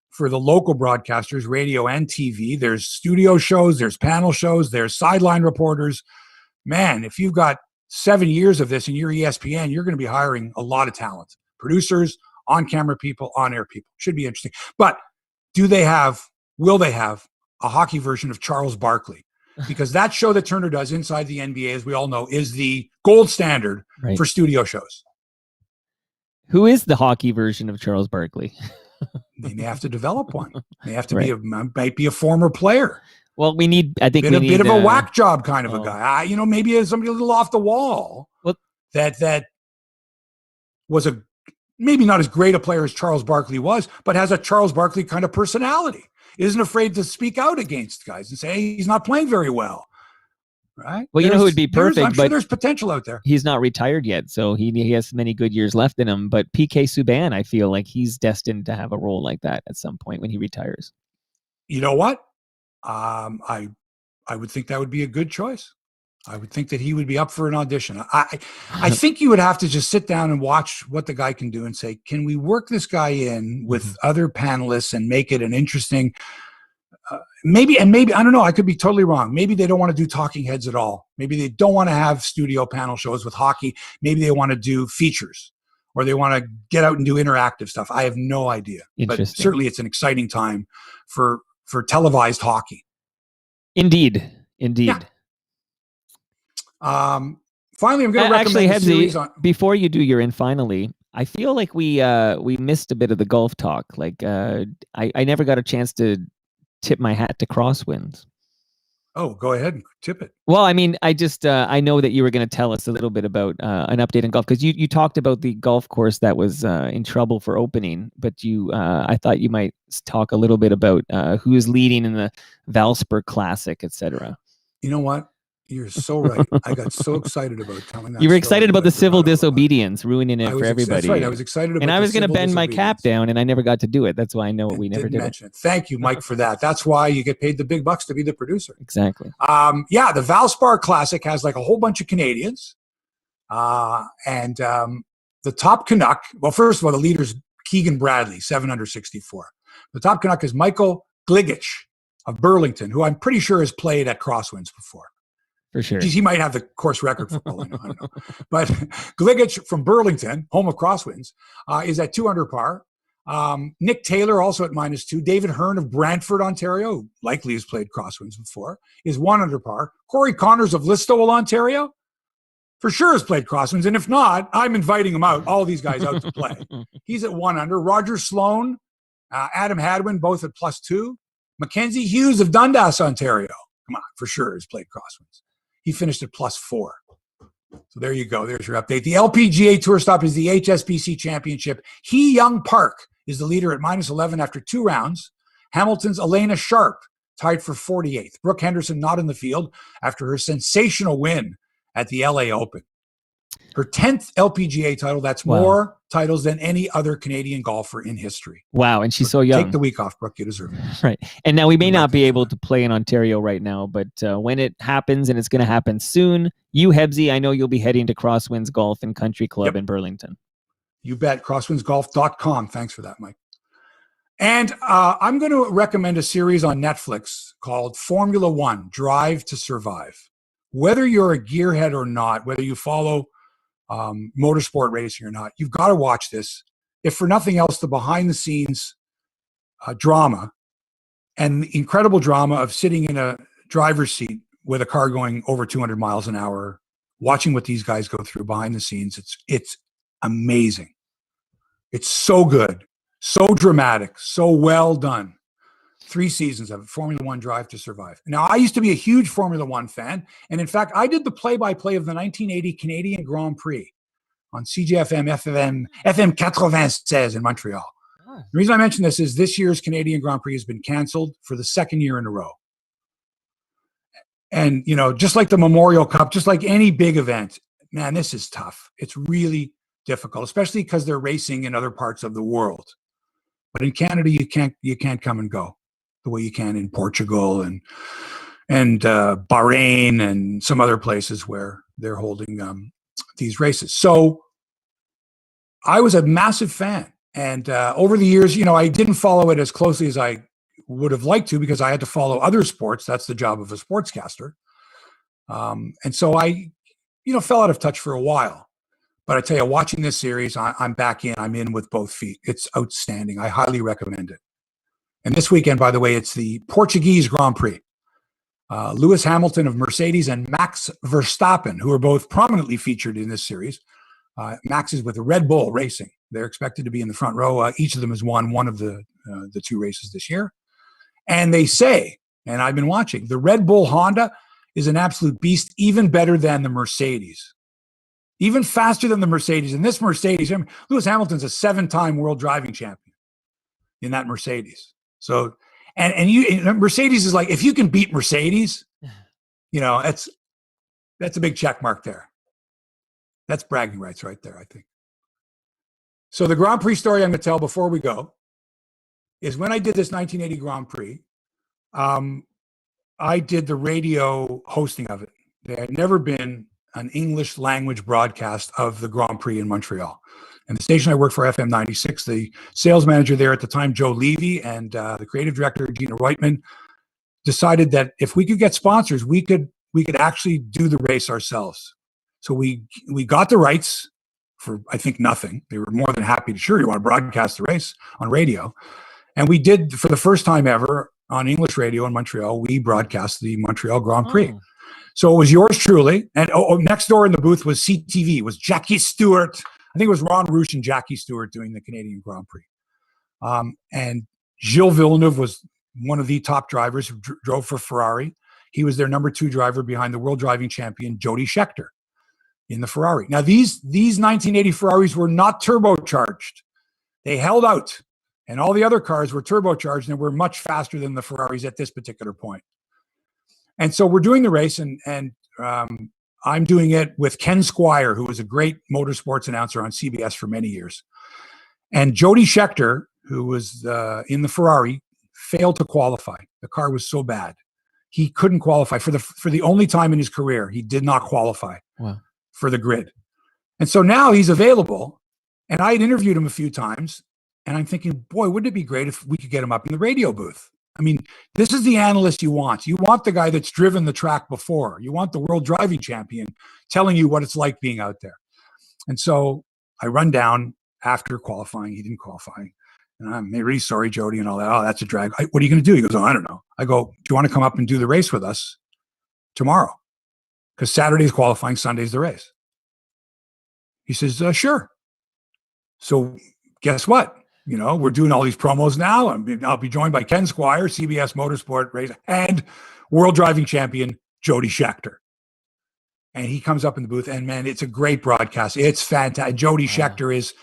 for the local broadcasters, radio and TV. There's studio shows, there's panel shows, there's sideline reporters. Man, if you've got 7 years of this and you're ESPN, you're going to be hiring a lot of talent. Producers, on-camera people, on-air people. Should be interesting. But will they have a hockey version of Charles Barkley? Because that show that Turner does inside the NBA, as we all know, is the gold standard for studio shows. Who is the hockey version of Charles Barkley? They may have to develop one. They have to might be a former player. Well, we need, I think, a bit of a whack job kind of a guy. Maybe somebody a little off the wall. That was maybe not as great a player as Charles Barkley was, but has a Charles Barkley kind of personality. Isn't afraid to speak out against guys and say, hey, he's not playing very well. Right? Well, who would be perfect? I'm sure there's potential out there. He's not retired yet, so he has many good years left in him. But PK Subban, I feel like he's destined to have a role like that at some point when he retires. You know what? I would think that would be a good choice. I would think that he would be up for an audition. I think you would have to just sit down and watch what the guy can do and say, can we work this guy in with other panelists and make it an interesting, maybe, I don't know, I could be totally wrong. Maybe they don't want to do talking heads at all. Maybe they don't want to have studio panel shows with hockey. Maybe they want to do features, or they want to get out and do interactive stuff. I have no idea. But certainly it's an exciting time for televised hockey. Indeed. Yeah. Finally, I'm going to recommend a series on. Before you do your finally, I feel like we missed a bit of the golf talk. Like I never got a chance to tip my hat to Crosswinds. Oh, go ahead and tip it. Well, I mean, I just I know that you were going to tell us a little bit about an update on golf, because you talked about the golf course that was in trouble for opening, but I thought you might talk a little bit about who is leading in the Valspar Classic, etc. You know what? You're so right. I got so excited about telling that. You were excited about the civil disobedience, ruining it for everybody. That's right. I was excited about it. And I was going to bend my cap down, and I never got to do it. That's why I know we never did it. Thank you, Mike, for that. That's why you get paid the big bucks to be the producer. Exactly. Yeah, the Valspar Classic has like a whole bunch of Canadians. And the top Canuck, well, first of all, the leader's Keegan Bradley, 7 under 64. The top Canuck is Michael Gligich of Burlington, who I'm pretty sure has played at Crosswinds before. For sure. He might have the course record for all I don't know. But Gligich from Burlington, home of Crosswinds, is at 2 under par. Nick Taylor, also at -2. David Hearn of Brantford, Ontario, who likely has played Crosswinds before, is 1 under par. Corey Connors of Listowel, Ontario, for sure has played Crosswinds. And if not, I'm inviting him out, all these guys out to play. He's at 1 under. Roger Sloan, Adam Hadwin, both at +2. Mackenzie Hughes of Dundas, Ontario, come on, for sure has played Crosswinds. He finished at +4. So there you go. There's your update. The LPGA Tour Stop is the HSBC Championship. Hee Young Park is the leader at -11 after 2 rounds. Hamilton's Elena Sharp tied for 48th. Brooke Henderson not in the field after her sensational win at the LA Open. Her 10th LPGA title. That's more titles than any other Canadian golfer in history. Wow, and she's so young. Take the week off, Brooke. You deserve it. Right. And now we may not be able to play in Ontario right now, but when it happens, and it's going to happen soon, you, Hebsy, I know you'll be heading to Crosswinds Golf and Country Club in Burlington. You bet. CrosswindsGolf.com. Thanks for that, Mike. And I'm going to recommend a series on Netflix called Formula One, Drive to Survive. Whether you're a gearhead or not, whether you follow motorsport racing or not, you've got to watch this. If for nothing else, the behind-the-scenes drama and the incredible drama of sitting in a driver's seat with a car going over 200 miles an hour, watching what these guys go through behind the scenes. It's amazing. It's so good, so dramatic, so well done. 3 seasons of it, Formula One, Drive to Survive. Now, I used to be a huge Formula One fan, and in fact, I did the play-by-play of the 1980 Canadian Grand Prix. on CJFM FM 96 in Montreal. The reason I mention this is this year's Canadian Grand Prix has been canceled for the second year in a row. And, you know, just like the Memorial Cup, just like any big event, man, this is tough. It's really difficult, especially because they're racing in other parts of the world. But in Canada, you can't come and go the way you can in Portugal and Bahrain and some other places where they're holding these races. So I was a massive fan. And over the years, you know, I didn't follow it as closely as I would have liked to because I had to follow other sports. That's the job of a sportscaster. And so I, you know, fell out of touch for a while. But I tell you, watching this series, I'm back in. I'm in with both feet. It's outstanding. I highly recommend it. And this weekend, by the way, it's the Portuguese Grand Prix. Lewis Hamilton of Mercedes and Max Verstappen, who are both prominently featured in this series. Max is with Red Bull Racing. They're expected to be in the front row. Each of them has won one of the two races this year. And they say, and I've been watching, the Red Bull Honda is an absolute beast, even better than the Mercedes. Even faster than the Mercedes. And this Mercedes, I mean, Lewis Hamilton's a 7-time world driving champion in that Mercedes. So, and Mercedes is like, if you can beat Mercedes, you know, that's a big check mark there. That's bragging rights right there, I think. So the Grand Prix story I'm going to tell before we go is when I did this 1980 Grand Prix, I did the radio hosting of it. There had never been an English language broadcast of the Grand Prix in Montreal. And the station I worked for, FM 96, the sales manager there at the time, Joe Levy, and the creative director, Gino Reda, decided that if we could get sponsors, we could actually do the race ourselves. So we got the rights for, I think, nothing. They were more than happy to, sure, you want to broadcast the race on radio. And we did, for the first time ever, on English radio in Montreal, we broadcast the Montreal Grand Prix. Oh. So it was yours truly. And next door in the booth was CTV, was Jackie Stewart. I think it was Ron Roush and Jackie Stewart doing the Canadian Grand Prix. And Gilles Villeneuve was one of the top drivers who drove for Ferrari. He was their number 2 driver behind the world driving champion, Jody Scheckter, in the Ferrari. Now, these 1980 Ferraris were not turbocharged. They held out. And all the other cars were turbocharged and were much faster than the Ferraris at this particular point. And so we're doing the race, and I'm doing it with Ken Squire, who was a great motorsports announcer on CBS for many years. And Jody Scheckter, who was in the Ferrari, failed to qualify. The car was so bad. He couldn't qualify. For the only time in his career, he did not qualify for the grid. And so now he's available, and I had interviewed him a few times, and I'm thinking, boy, wouldn't it be great if we could get him up in the radio booth? I mean, this is the analyst you want. You want the guy that's driven the track before. You want the world driving champion telling you what it's like being out there. And so I run down after qualifying. He didn't qualify. And I'm really sorry, Jody, and all that. Oh, that's a drag. What are you going to do? He goes, oh, I don't know. I go, do you want to come up and do the race with us tomorrow? Because Saturday's qualifying, Sunday's the race. He says, sure. So guess what? You know, we're doing all these promos now. I'll be joined by Ken Squire, CBS Motorsport race, and world driving champion Jody Scheckter. And he comes up in the booth, and man, it's a great broadcast. It's fantastic. Jody Scheckter is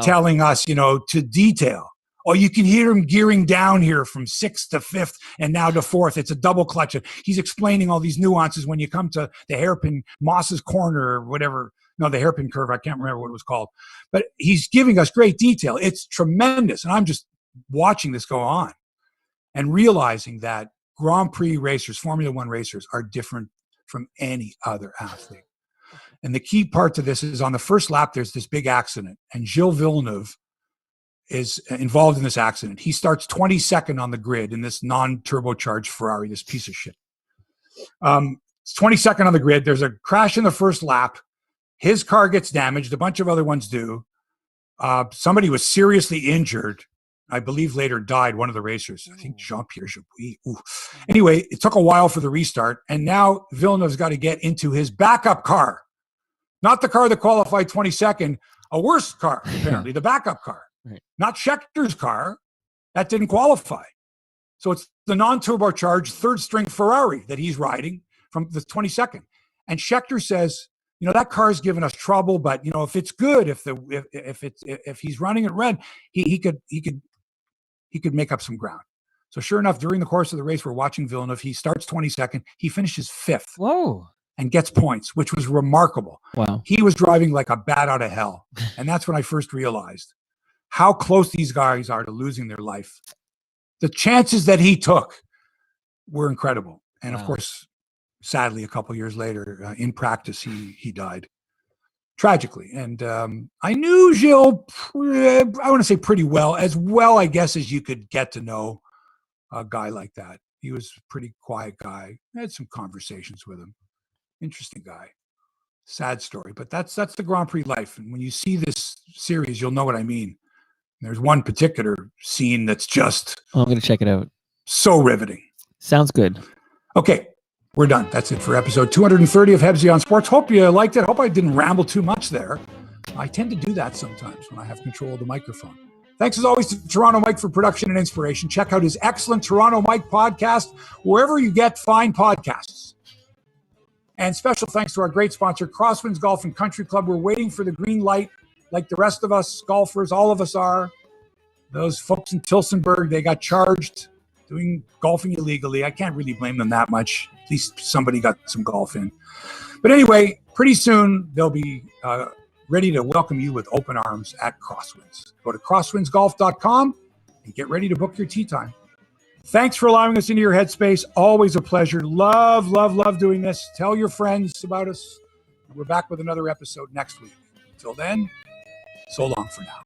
telling us, you know, to detail. Oh, you can hear him gearing down here from 6th to 5th and now to 4th. It's a double clutch. He's explaining all these nuances when you come to the hairpin, Moss's corner or whatever. No, the hairpin curve. I can't remember what it was called. But he's giving us great detail. It's tremendous. And I'm just watching this go on and realizing that Grand Prix racers, Formula One racers, are different from any other athlete. And the key part to this is on the first lap, there's this big accident. And Gilles Villeneuve is involved in this accident. He starts 22nd on the grid in this non-turbocharged Ferrari, this piece of shit. It's 22nd on the grid. There's a crash in the first lap. His car gets damaged. A bunch of other ones do. Somebody was seriously injured. I believe later died, one of the racers. I think Jean-Pierre Jabouille. Ooh. Anyway, it took a while for the restart. And now Villeneuve's got to get into his backup car. Not the car that qualified 22nd, a worse car, apparently, the backup car. Right. Not Schecter's car. That didn't qualify. So it's the non-turbocharged third-string Ferrari that he's riding from the 22nd. And Scheckter says, that car's giving us trouble, but if it's good, if he's running it red, he could make up some ground. So sure enough, during the course of the race, we're watching Villeneuve. He starts 22nd. He finishes 5th. Whoa. And gets points, which was remarkable. Wow. He was driving like a bat out of hell. And that's when I first realized how close these guys are to losing their life. The chances that he took were incredible. And of course, sadly, a couple of years later, in practice, he died tragically. And I knew Gilles, I want to say pretty well, I guess, as you could get to know a guy like that. He was a pretty quiet guy. I had some conversations with him. Interesting guy. Sad story, but that's the Grand Prix life. And when you see this series, you'll know what I mean. There's one particular scene that's just I'm going to check it out. So riveting. Sounds good. Okay, we're done. That's it for episode 230 of Hebsy on Sports. Hope you liked it. Hope I didn't ramble too much there. I tend to do that sometimes when I have control of the microphone. Thanks as always to Toronto Mike for production and inspiration. Check out his excellent Toronto Mike podcast wherever you get fine podcasts. And special thanks to our great sponsor, Crosswinds Golf and Country Club. We're waiting for the green light like the rest of us golfers, all of us are. Those folks in Tilsonburg, they got charged doing golfing illegally. I can't really blame them that much. At least somebody got some golf in. But anyway, pretty soon they'll be ready to welcome you with open arms at Crosswinds. Go to crosswindsgolf.com and get ready to book your tee time. Thanks for allowing us into your headspace. Always a pleasure. Love, love, love doing this. Tell your friends about us. We're back with another episode next week. Until then, so long for now.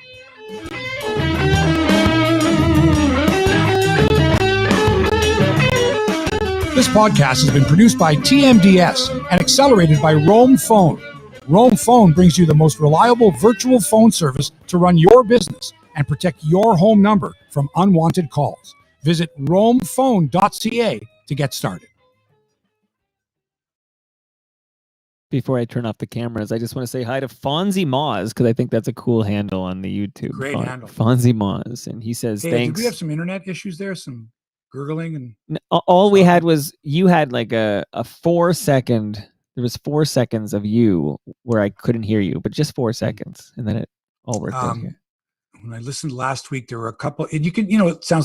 This podcast has been produced by TMDS and accelerated by Roam Phone. Roam Phone brings you the most reliable virtual phone service to run your business and protect your home number from unwanted calls. Visit roamphone.ca to get started. Before I turn off the cameras, I just want to say hi to Fonzie Moz, because I think that's a cool handle on the YouTube. Great handle. Fonzie Moz. And he says, hey, thanks. Did we have some internet issues there? Some gurgling? And all we had was, you had like a 4-second, there was 4 seconds of you where I couldn't hear you, but just 4 seconds. And then it all worked out here. When I listened last week, there were a couple, and you can, it sounds